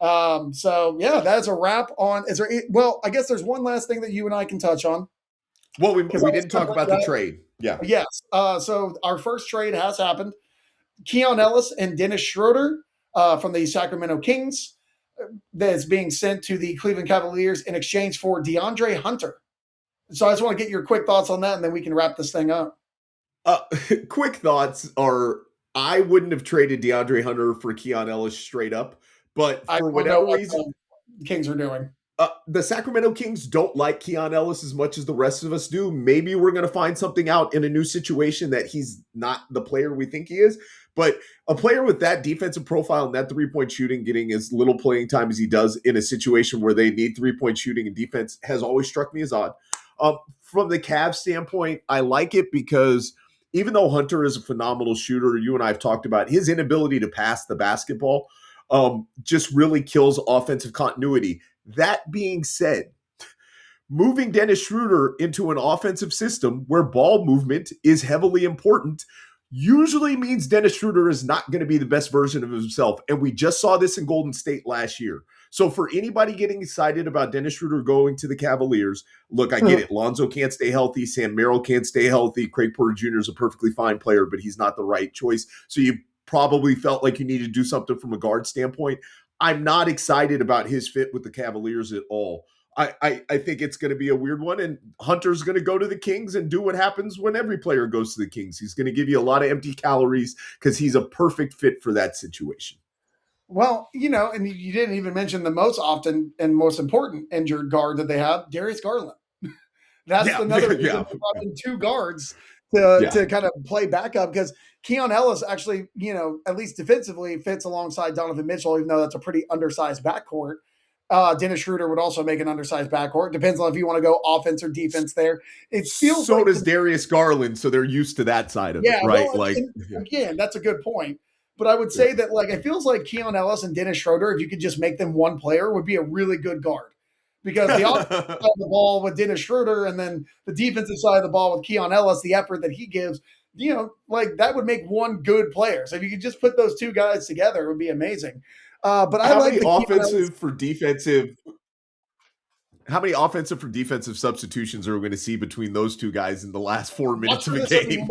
That's a wrap on. I guess there's one last thing that you and I can touch on. Well, we didn't talk about the trade. Yeah. Yes. So our first trade has happened. Keon Ellis and Dennis Schroeder from the Sacramento Kings that's being sent to the Cleveland Cavaliers in exchange for DeAndre Hunter. So I just want to get your quick thoughts on that, and then we can wrap this thing up. Quick thoughts are, I wouldn't have traded DeAndre Hunter for Keon Ellis straight up, but for whatever reason, the Kings are doing. The Sacramento Kings don't like Keon Ellis as much as the rest of us do. Maybe we're going to find something out in a new situation that he's not the player we think he is. But a player with that defensive profile and that three-point shooting, getting as little playing time as he does in a situation where they need three-point shooting and defense, has always struck me as odd. From the Cavs standpoint, I like it because even though Hunter is a phenomenal shooter, you and I have talked about his inability to pass the basketball just really kills offensive continuity. That being said, moving Dennis Schroeder into an offensive system where ball movement is heavily important usually means Dennis Schroeder is not going to be the best version of himself. And we just saw this in Golden State last year. So for anybody getting excited about Dennis Schroeder going to the Cavaliers, look, I get it. Lonzo can't stay healthy. Sam Merrill can't stay healthy. Craig Porter Jr. is a perfectly fine player, but he's not the right choice. So you probably felt like you needed to do something from a guard standpoint. I'm not excited about his fit with the Cavaliers at all. I think it's going to be a weird one, and Hunter's going to go to the Kings and do what happens when every player goes to the Kings. He's going to give you a lot of empty calories because he's a perfect fit for that situation. Well, and you didn't even mention the most often and most important injured guard that they have, Darius Garland. That's another reason they brought in 2 guards to kind of play backup, because Keon Ellis actually, at least defensively, fits alongside Donovan Mitchell, even though that's a pretty undersized backcourt. Dennis Schroeder would also make an undersized backcourt. Depends on if you want to go offense or defense there. It feels so like does Darius Garland, so they're used to that side of it, right? well, Like, again, that's a good point. But I would say that like it feels like Keon Ellis and Dennis Schroeder, if you could just make them one player, would be a really good guard. Because the offensive side of the ball with Dennis Schroeder and then the defensive side of the ball with Keon Ellis, the effort that he gives, like that would make one good player. So if you could just put those two guys together, it would be amazing. But I like the offensive for defensive. How many offensive for defensive substitutions are we going to see between those two guys in the last 4 minutes of a game?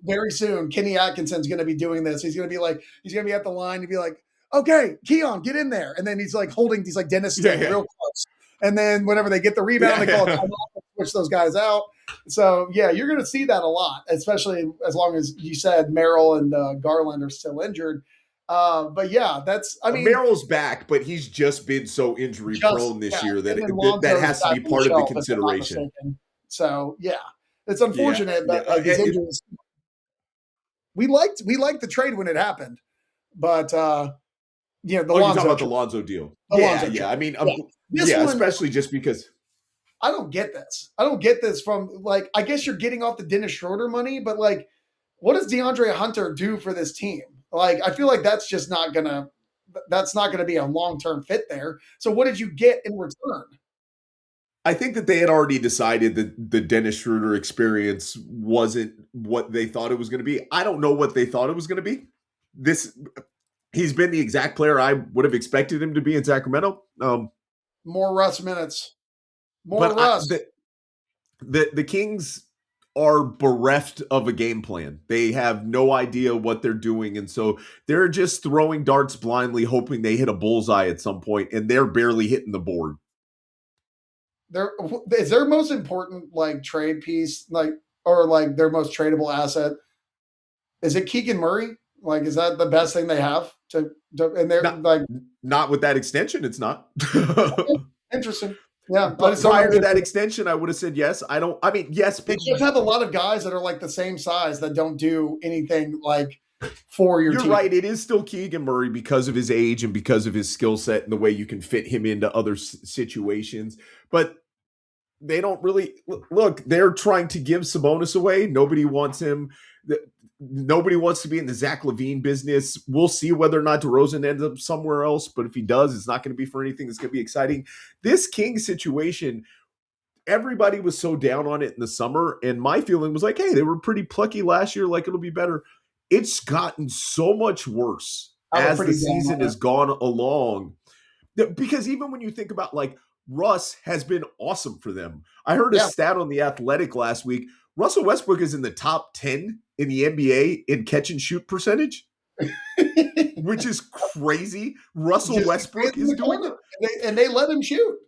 Very soon, Kenny Atkinson's going to be doing this. He's going to be at the line and be like, okay, Keon, get in there. And then he's like he's like Dennis Stick real close. And then whenever they get the rebound, they call it time off and switch those guys out. So, yeah, you're going to see that a lot, especially as long as you said Merrill and Garland are still injured. But yeah, Merrill's back, but he's just been so injury prone this year that that has to be part of the consideration. So yeah, it's unfortunate that these injuries. We liked the trade when it happened, but you're talking about the Lonzo deal. I mean, especially just because. I don't get this. I don't get this from like. I guess you're getting off the Dennis Schroeder money, but like, what does DeAndre Hunter do for this team? Like, I feel like that's not gonna be a long-term fit there. So what did you get in return? I think that they had already decided that the Dennis Schroeder experience wasn't what they thought it was going to be. I don't know what they thought it was going to be. He's been the exact player I would have expected him to be in Sacramento. More Russ minutes. More Russ. The Kings are bereft of a game plan. They have no idea what they're doing. And so they're just throwing darts blindly, hoping they hit a bullseye at some point, and they're barely hitting the board. Is their most important like trade piece, or their most tradable asset? Is it Keegan Murray? Like, is that the best thing they have and they're not with that extension? It's not. Interesting. Yeah, but prior to that extension, I would have said yes. Yes. They just have a lot of guys that are like the same size that don't do anything like for your team. You're right. It is still Keegan Murray because of his age and because of his skill set and the way you can fit him into other situations. But they don't really look. They're trying to give Sabonis away. Nobody wants him. Nobody wants to be in the Zach LaVine business. We'll see whether or not DeRozan ends up somewhere else. But if he does, it's not going to be for anything that's going to be exciting. This King situation, everybody was so down on it in the summer. And my feeling was like, hey, they were pretty plucky last year. Like, it'll be better. It's gotten so much worse as the season has gone along. Because even when you think about like Russ has been awesome for them. I heard a stat on The Athletic last week. Russell Westbrook is in the top 10 in the NBA in catch and shoot percentage, which is crazy. Russell Westbrook is doing it. And they let him shoot.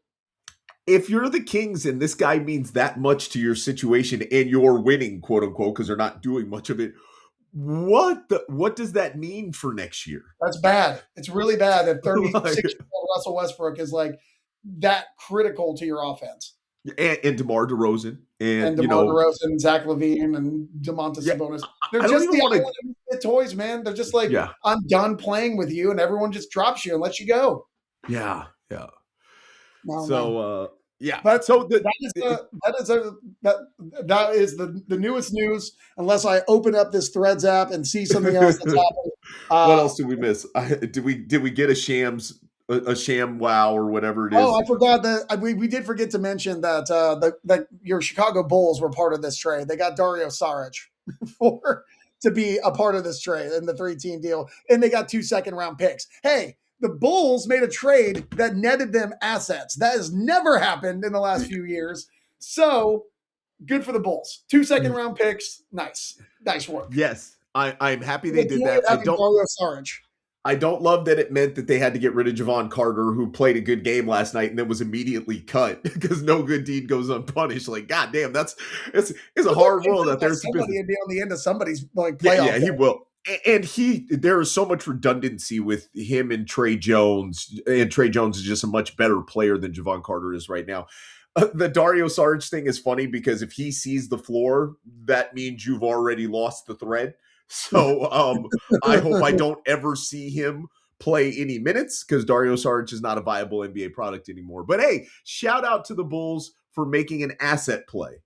If you're the Kings and this guy means that much to your situation and you're winning, quote unquote, because they're not doing much of it, what does that mean for next year? That's bad. It's really bad that 36-year-old Russell Westbrook is like that critical to your offense. And DeMar DeRozan. And DeMar DeRozan, Zach LaVine, and DeMontis Sabonis. They're just the toys, man. They're just like, I'm done playing with you, and everyone just drops you and lets you go. Yeah. No, so, that is the newest news. Unless I open up this Threads app and see something else that's happening. What else did we miss? Did we get a sham wow or whatever it is? Oh, I forgot that we did forget to mention that that your Chicago Bulls were part of this trade. They got Dario Saric to be a part of this trade in the 3-team deal, and they got 2 second-round picks. Hey, the Bulls made a trade that netted them assets. That has never happened in the last few years. So good for the Bulls. 2 second-round picks. Nice work. Yes, I'm happy they did that. Dario Saric. I don't love that it meant that they had to get rid of Javon Carter, who played a good game last night and then was immediately cut because no good deed goes unpunished. Like, God damn, it's a hard world out there. Somebody would be on the end of somebody's like playoff. Yeah, he will. And there is so much redundancy with him and Trey Jones. And Trey Jones is just a much better player than Javon Carter is right now. The Dario Saric thing is funny because if he sees the floor, that means you've already lost the thread. So I hope I don't ever see him play any minutes because Dario Saric is not a viable NBA product anymore. But hey, shout out to the Bulls for making an asset play.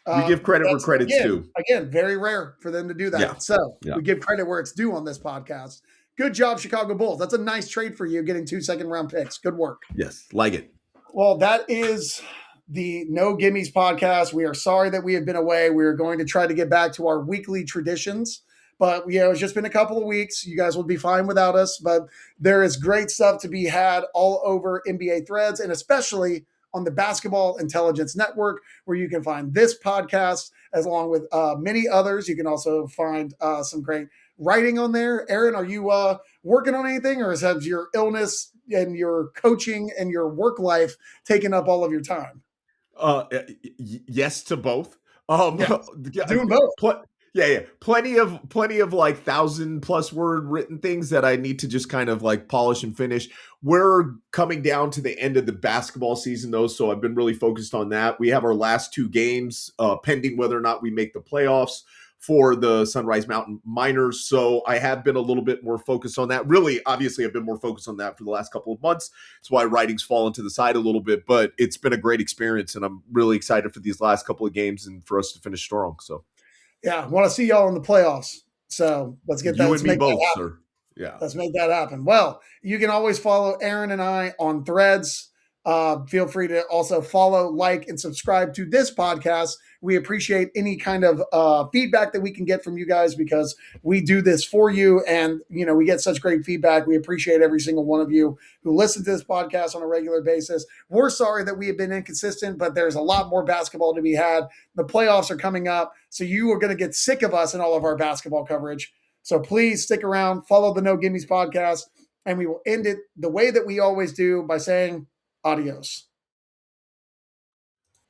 We give credit where credit's due. Again, very rare for them to do that. Yeah. So we give credit where it's due on this podcast. Good job, Chicago Bulls. That's a nice trade for you, getting 2 second-round picks. Good work. Yes, like it. Well, that is the No Gimmies podcast. We are sorry that we have been away. We are going to try to get back to our weekly traditions. But, it's just been a couple of weeks. You guys will be fine without us. But there is great stuff to be had all over NBA Threads, and especially on the Basketball Intelligence Network, where you can find this podcast as along with many others. You can also find some great writing on there. Aaron, are you working on anything, or has your illness and your coaching and your work life taken up all of your time? Yes to both. Doing both. Yeah. Plenty of like 1,000+ word written things that I need to just kind of like polish and finish. We're coming down to the end of the basketball season though, so I've been really focused on that. We have our last 2 games pending whether or not we make the playoffs for the Sunrise Mountain Miners. So I have been a little bit more focused on that. Really, obviously, I've been more focused on that for the last couple of months. That's why writing's fallen to the side a little bit, but it's been a great experience, and I'm really excited for these last couple of games and for us to finish strong. So, yeah, I want to see y'all in the playoffs. So let's get that. You and me both, sir. Yeah. Let's make that happen. Well, you can always follow Aaron and I on Threads. Feel free to also follow, like, and subscribe to this podcast. We appreciate any kind of feedback that we can get from you guys because we do this for you, and we get such great feedback. We appreciate every single one of you who listen to this podcast on a regular basis. We're sorry that we have been inconsistent, but there's a lot more basketball to be had. The playoffs are coming up, so you are going to get sick of us in all of our basketball coverage. So please stick around, follow the No Gimmies podcast, and we will end it the way that we always do by saying adios.